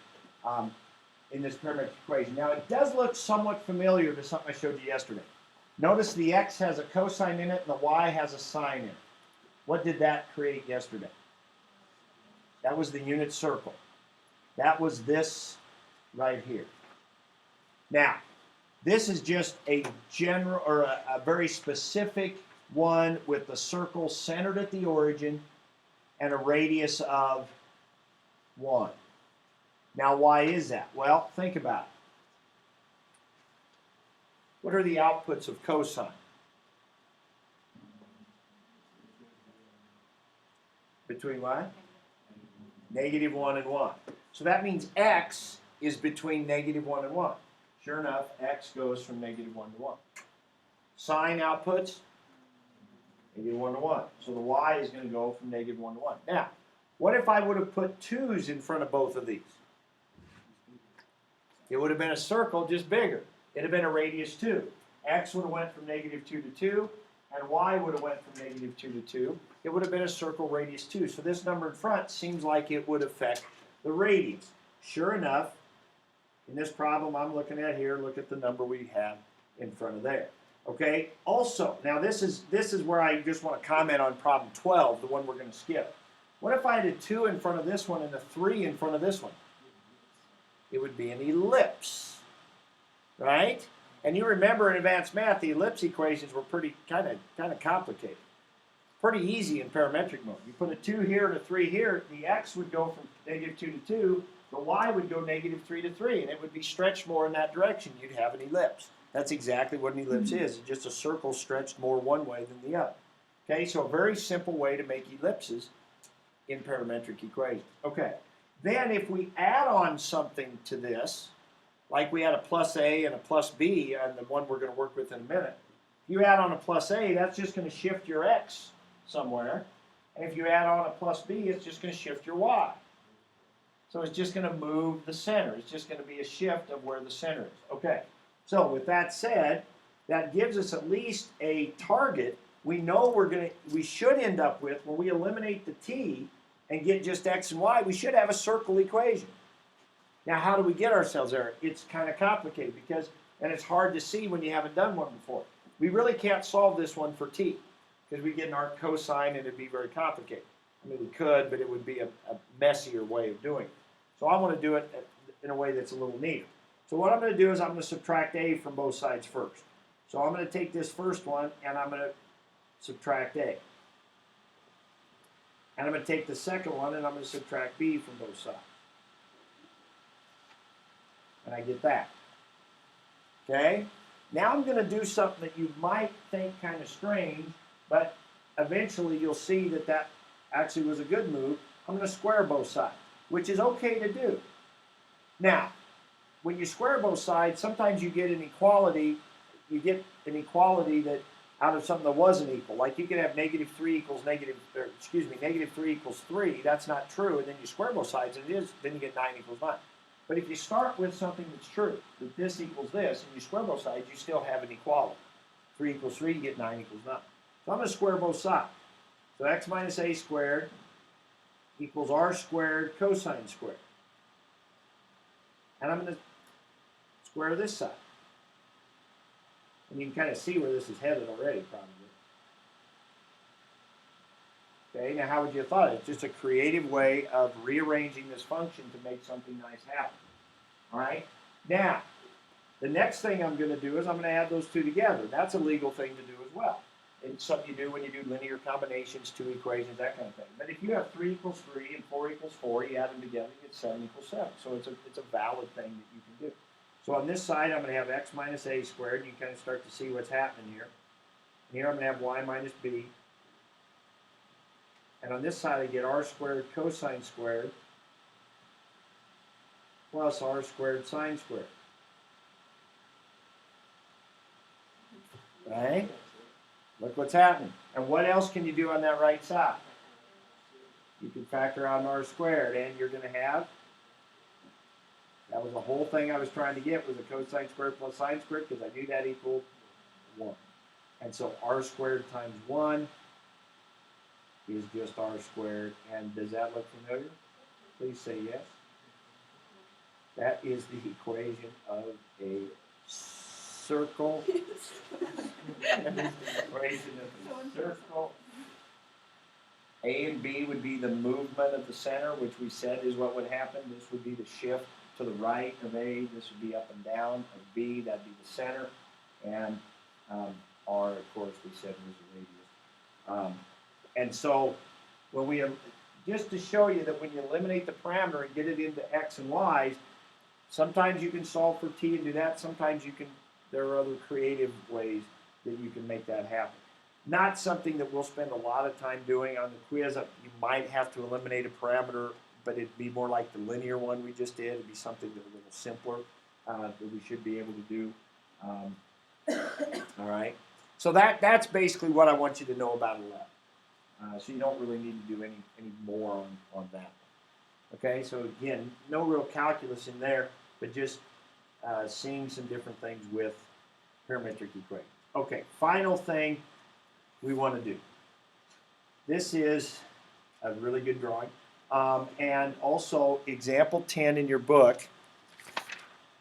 in this parametric equation. Now it does look somewhat familiar to something I showed you yesterday. Notice the x has a cosine in it and the y has a sine in it. What did that create yesterday? That was the unit circle. That was this right here. Now, this is just a general or a very specific one with the circle centered at the origin and a radius of 1. Now, why is that? Well, think about it. What are the outputs of cosine? Between what? Negative 1 and 1. So that means x is between negative 1 and 1. Sure enough, x goes from negative 1 to 1. Sine outputs, negative 1 to 1. So the y is going to go from negative 1 to 1. Now, what if I would have put 2's in front of both of these? It would have been a circle, just bigger. It would have been a radius 2. X would have went from negative 2 to 2, and y would have went from negative 2 to 2. It would have been a circle radius 2. So this number in front seems like it would affect the radius. Sure enough, in this problem I'm looking at here, look at the number we have in front of there. Okay? Also, now this is where I just want to comment on problem 12, the one we're going to skip. What if I had a 2 in front of this one and a 3 in front of this one? It would be an ellipse, right? And you remember in advanced math, the ellipse equations were pretty kind of complicated. Pretty easy in parametric mode. You put a 2 here and a 3 here, the x would go from -2 to 2, the y would go -3 to 3, and it would be stretched more in that direction. You'd have an ellipse. That's exactly what an ellipse is. It's just a circle stretched more one way than the other. Okay, so a very simple way to make ellipses in parametric equations. Okay, then if we add on something to this, like we had a plus A and a plus B, and the one we're going to work with in a minute, if you add on a plus A, that's just going to shift your x somewhere. And if you add on a plus B, it's just going to shift your y. So it's just going to move the center. It's just going to be a shift of where the center is. Okay, so with that said, that gives us at least a target we know we should end up with when we eliminate the t and get just x and y. We should have a circle equation. Now, how do we get ourselves there? It's kind of complicated and it's hard to see when you haven't done one before. We really can't solve this one for t because we get an arc cosine and it'd be very complicated. I mean, we could, but it would be a messier way of doing it. So I want to do it in a way that's a little neater. So what I'm going to do is I'm going to subtract a from both sides first. So I'm going to take this first one and I'm going to subtract a. And I'm going to take the second one and I'm going to subtract b from both sides. And I get that. Okay? Now I'm going to do something that you might think kind of strange, but eventually you'll see that that actually was a good move. I'm going to square both sides, which is okay to do. Now, when you square both sides, sometimes you get an equality. You get an equality that out of something that wasn't equal. Like you can have -3 equals -3 equals 3. That's not true. And then you square both sides, and it is. Then you get 9 equals 9. But if you start with something that's true, that this equals this, and you square both sides, you still have an equality. 3 equals 3, you get 9 equals 9. So I'm going to square both sides. So x minus a squared equals r squared cosine squared. And I'm going to square this side. And you can kind of see where this is headed already, probably. Okay, now how would you have thought it? It's just a creative way of rearranging this function to make something nice happen. All right? Now, the next thing I'm going to do is I'm going to add those two together. That's a legal thing to do as well. It's something you do when you do linear combinations, two equations, that kind of thing. But if you have 3 equals 3 and 4 equals 4, you add them together, you get 7 equals 7. So it's a valid thing that you can do. So on this side, I'm going to have x minus a squared. And you kind of start to see what's happening here. And here I'm going to have y minus b. And on this side, I get r squared cosine squared plus r squared sine squared. Right? Look what's happening. And what else can you do on that right side? You can factor out an r squared, and you're going to have, that was the whole thing I was trying to get, was a cosine squared plus sine squared, because I knew that equaled 1. And so r squared times 1 is just r squared. And does that look familiar? Please say yes. That is the equation of a circle. That is the equation of a circle. A and B would be the movement of the center, which we said is what would happen. This would be the shift to the right of A. This would be up and down of B. That'd be the center. And R, of course, we said was the radius. And so, when we just to show you that when you eliminate the parameter and get it into x and y's, sometimes you can solve for t and do that. Sometimes you can. There are other creative ways that you can make that happen. Not something that we'll spend a lot of time doing on the quiz. You might have to eliminate a parameter, but it'd be more like the linear one we just did. It'd be something that's a little simpler that we should be able to do. All right. So that's basically what I want you to know about 11. So you don't really need to do any more on that. Okay, so again, no real calculus in there, but just seeing some different things with parametric equations. Okay, final thing we want to do. This is a really good drawing. And also example 10 in your book,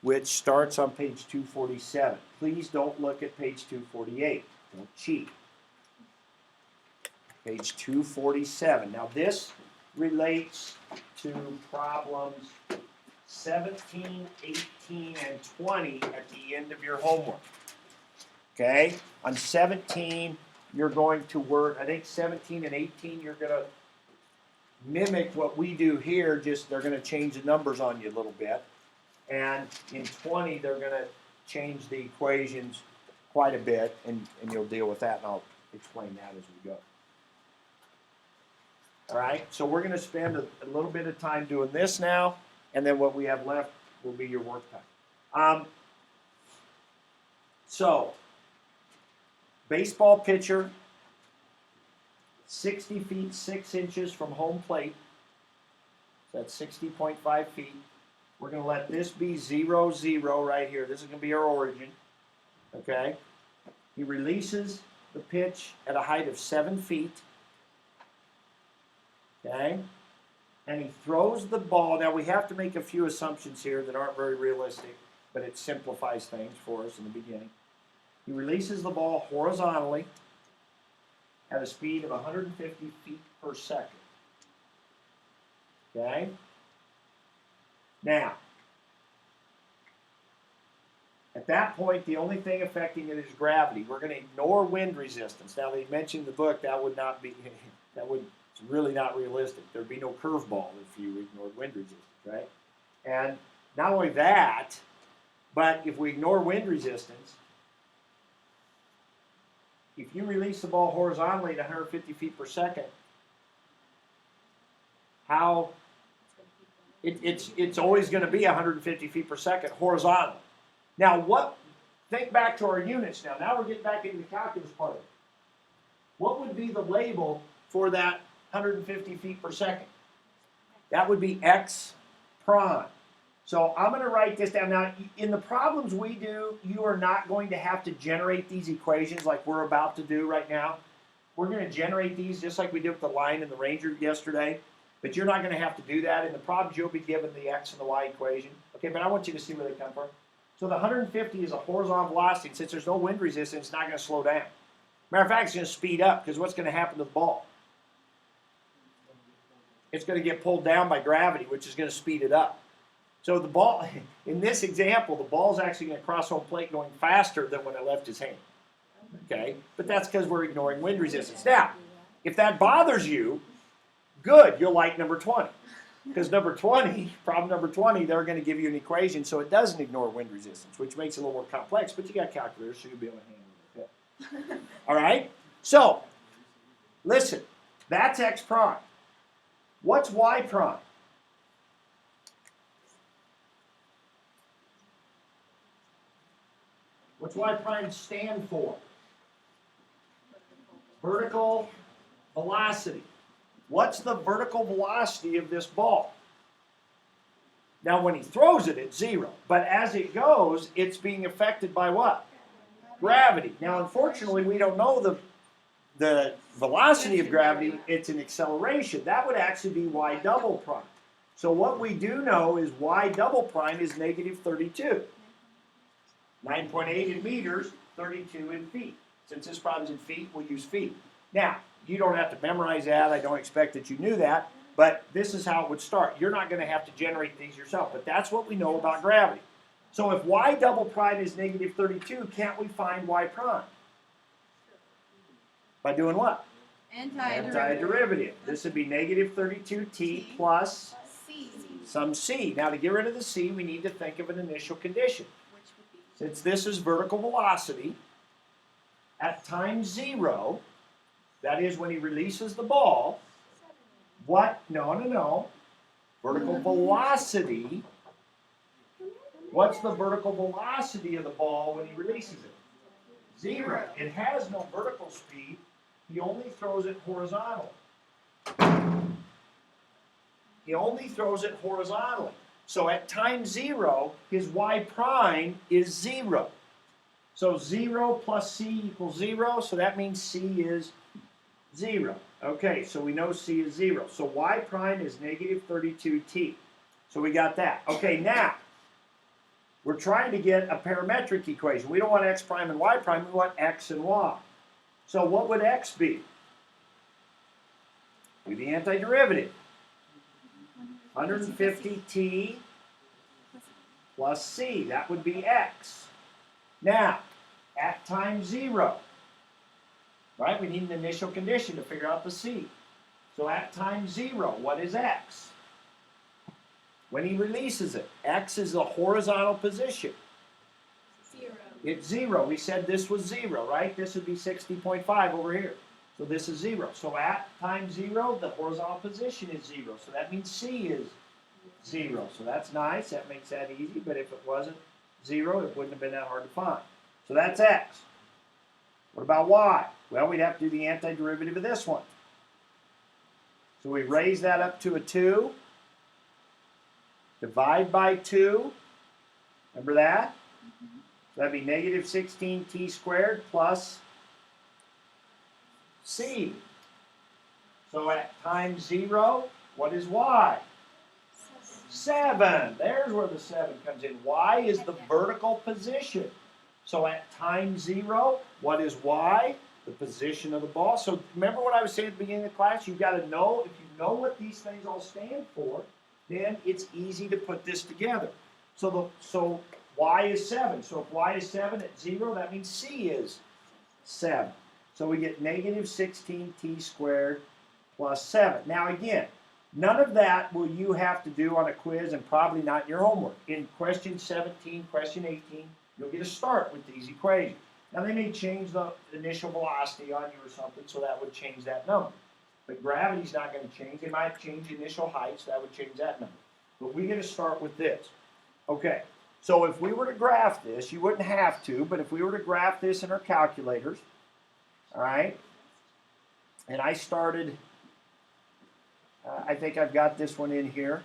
which starts on page 247. Please don't look at page 248. Don't cheat. Page 247. Now this relates to problems 17, 18, and 20 at the end of your homework. Okay? On 17, you're going to work, I think 17 and 18, you're going to mimic what we do here, just they're going to change the numbers on you a little bit. And in 20, they're going to change the equations quite a bit, and you'll deal with that, and I'll explain that as we go. All right, so we're going to spend a little bit of time doing this now, and then what we have left will be your work time. So, baseball pitcher, 60 feet 6 inches from home plate. So that's 60.5 feet. We're going to let this be 0, 0 right here. This is going to be our origin. Okay? He releases the pitch at a height of 7 feet. Okay? And he throws the ball. Now, we have to make a few assumptions here that aren't very realistic, but it simplifies things for us in the beginning. He releases the ball horizontally at a speed of 150 feet per second. Okay? Now, at that point, the only thing affecting it is gravity. We're going to ignore wind resistance. Now, they mentioned in the book that would not be, it's really not realistic. There'd be no curveball if you ignored wind resistance, right? And not only that, but if we ignore wind resistance, if you release the ball horizontally at 150 feet per second, how it's always going to be 150 feet per second horizontal. Now, think back to our units now. Now we're getting back into the calculus part of it. What would be the label for that 150 feet per second? That would be x prime. So I'm going to write this down. Now, in the problems we do, you are not going to have to generate these equations like we're about to do right now. We're going to generate these just like we did with the line and the Ranger yesterday. But you're not going to have to do that. In the problems, you'll be given the x and the y equation. Okay, but I want you to see where they come from. So the 150 is a horizontal velocity. And since there's no wind resistance, it's not going to slow down. Matter of fact, it's going to speed up because what's going to happen to the ball? It's going to get pulled down by gravity, which is going to speed it up. So the ball, in this example, the ball is actually going to cross home plate going faster than when it left his hand. Okay, but that's because we're ignoring wind resistance. Now, if that bothers you, good, you'll like number 20. Because number 20, problem number 20, they're going to give you an equation so it doesn't ignore wind resistance, which makes it a little more complex, but you got calculators, so you'll be able to handle it. All right? So, listen, that's x prime. What's y prime? What's y prime stand for? Vertical velocity. What's the vertical velocity of this ball? Now, when he throws it, it's 0. But as it goes, it's being affected by what? Gravity. Now, unfortunately, we don't know the velocity of gravity. It's an acceleration. That would actually be y double prime. So what we do know is y double prime is negative 32. 9.8 in meters, 32 in feet. Since this problem's in feet, we'll use feet. Now, you don't have to memorize that. I don't expect that you knew that. But this is how it would start. You're not going to have to generate these yourself. But that's what we know about gravity. So if y double prime is negative 32, can't we find y prime? By doing what? Antiderivative. This would be negative 32t plus some c. Now, to get rid of the c, we need to think of an initial condition. Since this is vertical velocity, at time 0, that is when he releases the ball, what? No. Vertical velocity. What's the vertical velocity of the ball when he releases it? 0. It has no vertical speed. He only throws it horizontally. So at time 0, his y prime is 0. So 0 plus c equals 0, so that means c is 0. Okay, so we know c is 0. So y prime is negative 32t. So we got that. Okay, now, we're trying to get a parametric equation. We don't want x prime and y prime, we want x and y. So what would x be? Do the antiderivative. 150t plus c. That would be x. Now, at time 0, right? We need an initial condition to figure out the c. So at time 0, what is x? When he releases it, x is the horizontal position. 0. It's 0. We said this was 0, right? This would be 60.5 over here. So this is 0. So at time 0, the horizontal position is 0. So that means c is 0. So that's nice. That makes that easy. But if it wasn't 0, it wouldn't have been that hard to find. So that's x. What about y? Well, we'd have to do the antiderivative of this one. So we raise that up to a 2. Divide by 2. Remember that? So that'd be negative 16t squared plus c. So at time 0, what is y? 7. There's where the 7 comes in. Y is the vertical position. So at time 0, what is y? The position of the ball. So remember what I was saying at the beginning of the class? You've got to know, if you know what these things all stand for, then it's easy to put this together. So y is 7. So if y is 7 at 0, that means c is 7. So we get negative 16t squared plus 7. Now again, none of that will you have to do on a quiz and probably not in your homework. In question 17, question 18, you'll get a start with these equations. Now they may change the initial velocity on you or something, so that would change that number. But gravity's not going to change. They might change initial heights. That would change that number. But we're going to start with this. Okay, so if we were to graph this, you wouldn't have to, but if we were to graph this in our calculators, all right, and I started, I think I've got this one in here,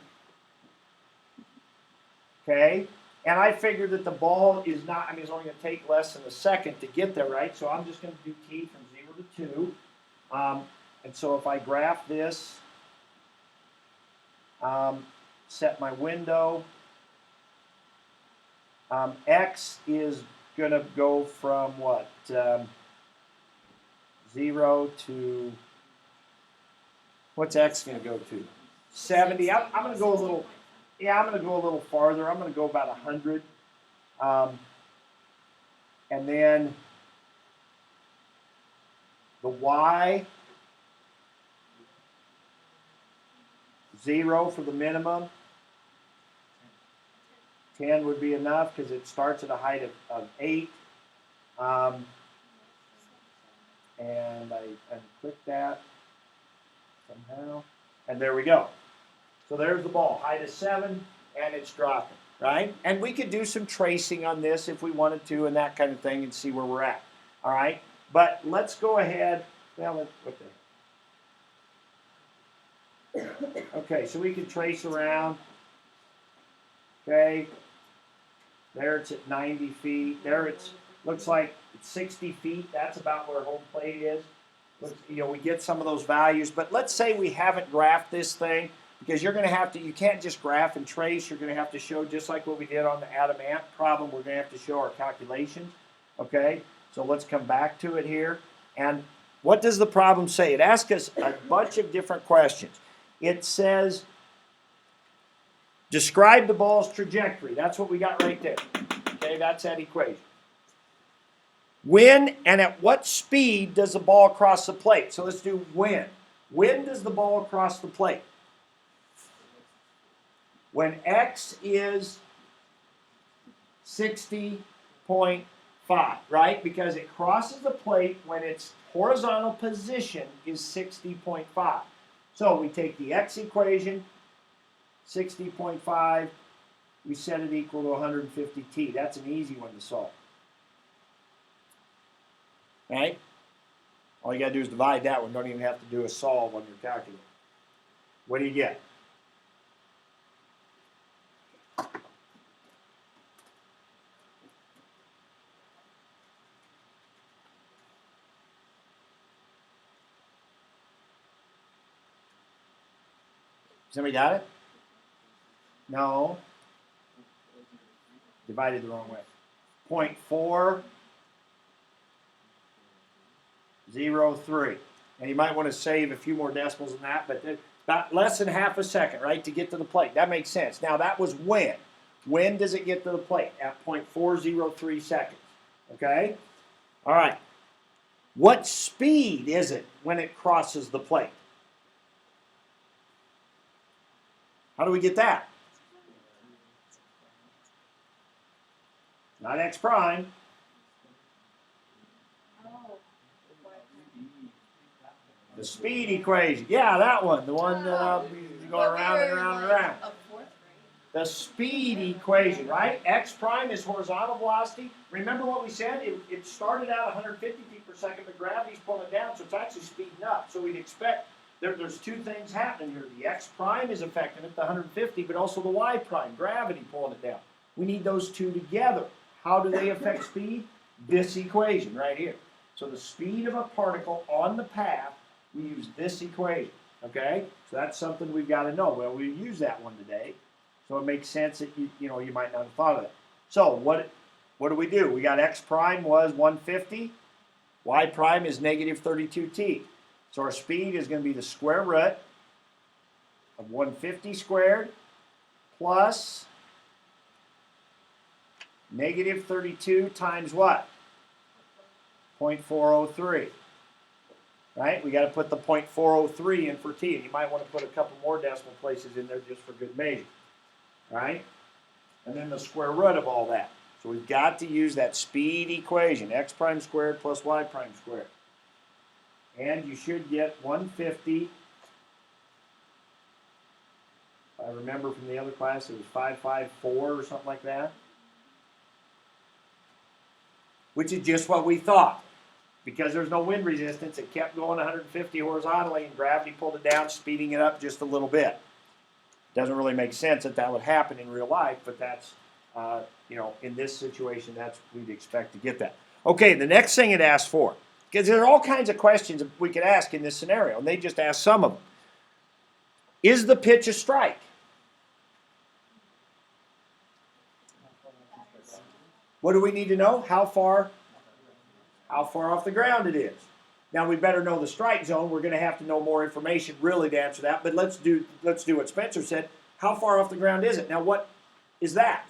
okay, and I figured that the ball is not, I mean, it's only going to take less than a second to get there, right? So I'm just going to do t from 0 to 2. And so if I graph this, set my window, x is going to go from what? 0 to, what's x going to go to? 70. I'm going to go a little, yeah, I'm going to go a little farther. I'm going to go about 100. And then the y, 0 for the minimum. 10 would be enough because it starts at a height of 8. And I unclick that somehow. And there we go. So there's the ball. Height is 7, and it's dropping, right? And we could do some tracing on this if we wanted to and that kind of thing and see where we're at. All right? But let's go ahead. Well, what the? Okay, so we can trace around. Okay. There it's at 90 feet. There it's, looks like it's 60 feet. That's about where home plate is. You know, we get some of those values. But let's say we haven't graphed this thing, because you're going to have to, you can't just graph and trace. You're going to have to show, just like what we did on the Adam Ant problem, we're going to have to show our calculations. Okay, so let's come back to it here. And what does the problem say? It asks us a bunch of different questions. It says, describe the ball's trajectory. That's what we got right there. Okay, that's that equation. When and at what speed does the ball cross the plate? So let's do when. When does the ball cross the plate? When x is 60.5, right? Because it crosses the plate when its horizontal position is 60.5. So we take the x equation, 60.5, we set it equal to 150t. That's an easy one to solve. Right? All you got to do is divide that one. Don't even have to do a solve on your calculator. What do you get? Somebody got it? No. Divided the wrong way. 0.403. And you might want to save a few more decimals than that, but About less than half a second, right, to get to the plate. That makes sense. Now that was when. When does it get to the plate? At 0.403 seconds. Okay? All right. What speed is it when it crosses the plate? How do we get that? Not x prime. Oh, what? The speed equation. Yeah, that one. The one that I'll be going around and around and around. Of fourth grade. The speed equation, right? X prime is horizontal velocity. Remember what we said? It started out 150 feet per second, but gravity's pulling down, so it's actually speeding up. So we'd expect there's two things happening here. The X prime is affecting it, the 150, but also the Y prime, gravity pulling it down. We need those two together. How do they affect speed? This equation right here. So the speed of a particle on the path, we use this equation, okay? So that's something we've got to know. Well, we use that one today. So it makes sense that you might not have thought of that. So what do we do? We got x prime was 150, y prime is negative 32t. So our speed is going to be the square root of 150 squared plus negative 32 times what? 0.403. Right? We got to put the 0.403 in for t, and you might want to put a couple more decimal places in there just for good measure. Right? And then the square root of all that. So we've got to use that speed equation, x prime squared plus y prime squared. And you should get 150. I remember from the other class it was 554 or something like that. Which is just what we thought. Because there's no wind resistance, it kept going 150 horizontally and gravity pulled it down, speeding it up just a little bit. Doesn't really make sense that would happen in real life, but that's, in this situation, that's we'd expect to get that. Okay, the next thing it asks for, because there are all kinds of questions we could ask in this scenario, and they just ask some of them. Is the pitch a strike? What do we need to know? How far off the ground it is. Now we better know the strike zone. We're going to have to know more information really to answer that. But let's do what Spencer said. How far off the ground is it? Now what is that?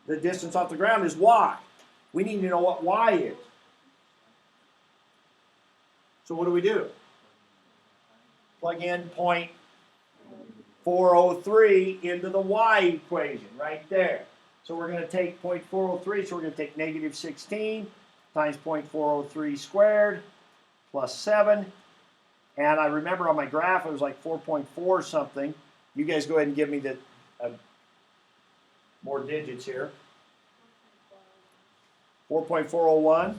The distance off the ground is y. We need to know what y is. So what do? Plug in 0.403 into the y equation right there. So we're going to take 0.403, so we're going to take negative 16 times 0.403 squared plus 7. And I remember on my graph it was like 4.4 something. You guys go ahead and give me the more digits here. 4.401.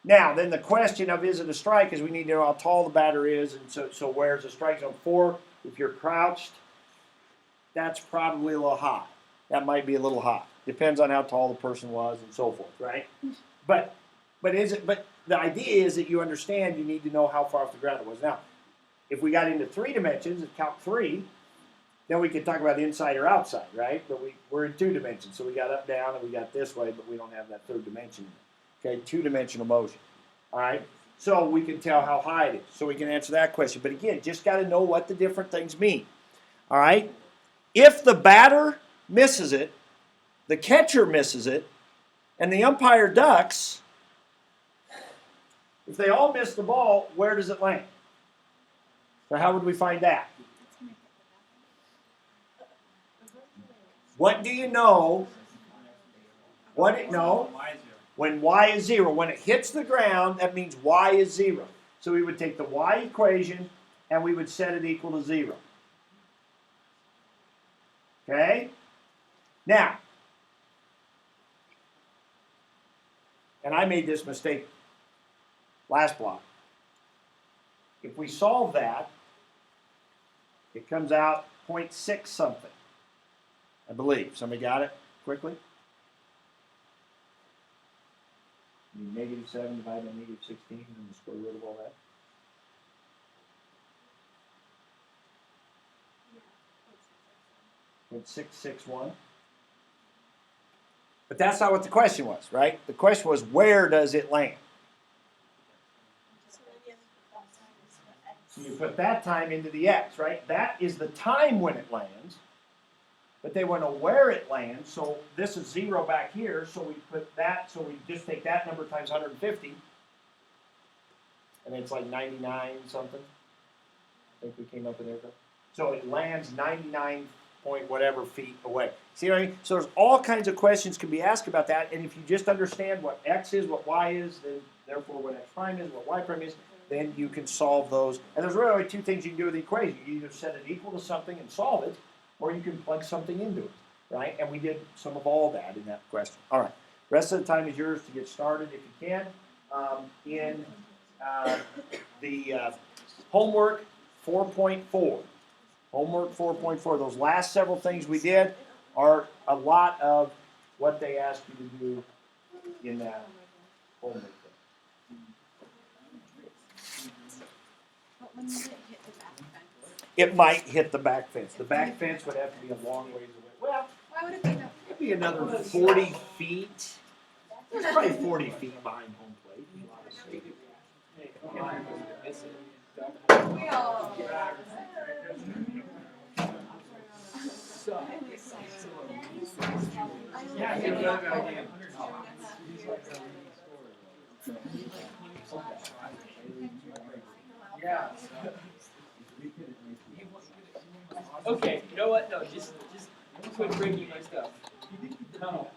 Now, then the question of is it a strike is we need to know how tall the batter is, and so where's the strike zone? 4, if you're crouched, that's probably a little high. That might be a little high. Depends on how tall the person was and so forth, right? But the idea is that you understand you need to know how far off the ground it was. Now, if we got into 3 dimensions and count 3, then we could talk about inside or outside, right? But we're in 2 dimensions, so we got up, down, and we got this way, but we don't have that 3rd dimension. Okay, 2-dimensional motion. All right, so we can tell how high it is, so we can answer that question. But again, just got to know what the different things mean. All right, if the batter misses it, the catcher misses it, and the umpire ducks, if they all miss the ball, where does it land? So how would we find that? What do you know? When y is 0. When it hits the ground, that means y is 0. So we would take the y equation and we would set it equal to 0. Okay? Now, and I made this mistake last block. If we solve that, it comes out 0.6 something. I believe. Somebody got it quickly? Negative 7 divided by negative 16 and the square root of all that. Yeah. 0.661. But that's not what the question was, right? The question was, where does it land? So you put that time into the x, right? That is the time when it lands. But they want to know where it lands, so this is 0 back here, so we put that, so we just take that number times 150. And it's like 99 something. I think we came up with there. So it lands 99 point whatever feet away. See what I mean? So there's all kinds of questions can be asked about that, and if you just understand what x is, what y is, then therefore what x prime is, what y prime is, then you can solve those. And there's really only two things you can do with the equation. You either set it equal to something and solve it, or you can plug something into it, right? And we did some of all that in that question. All right, rest of the time is yours to get started if you can. In the homework 4.4. Homework 4.4, those last several things we did are a lot of what they asked you to do in that homework. But when you hit the back fence, It might hit the back fence. The back fence would have to be a long ways away. Well, why would it be that? it'd be another 40 feet. It's probably 40 feet behind home plate. We all. Yeah. Okay, you know what? No, just quit breaking my stuff. No.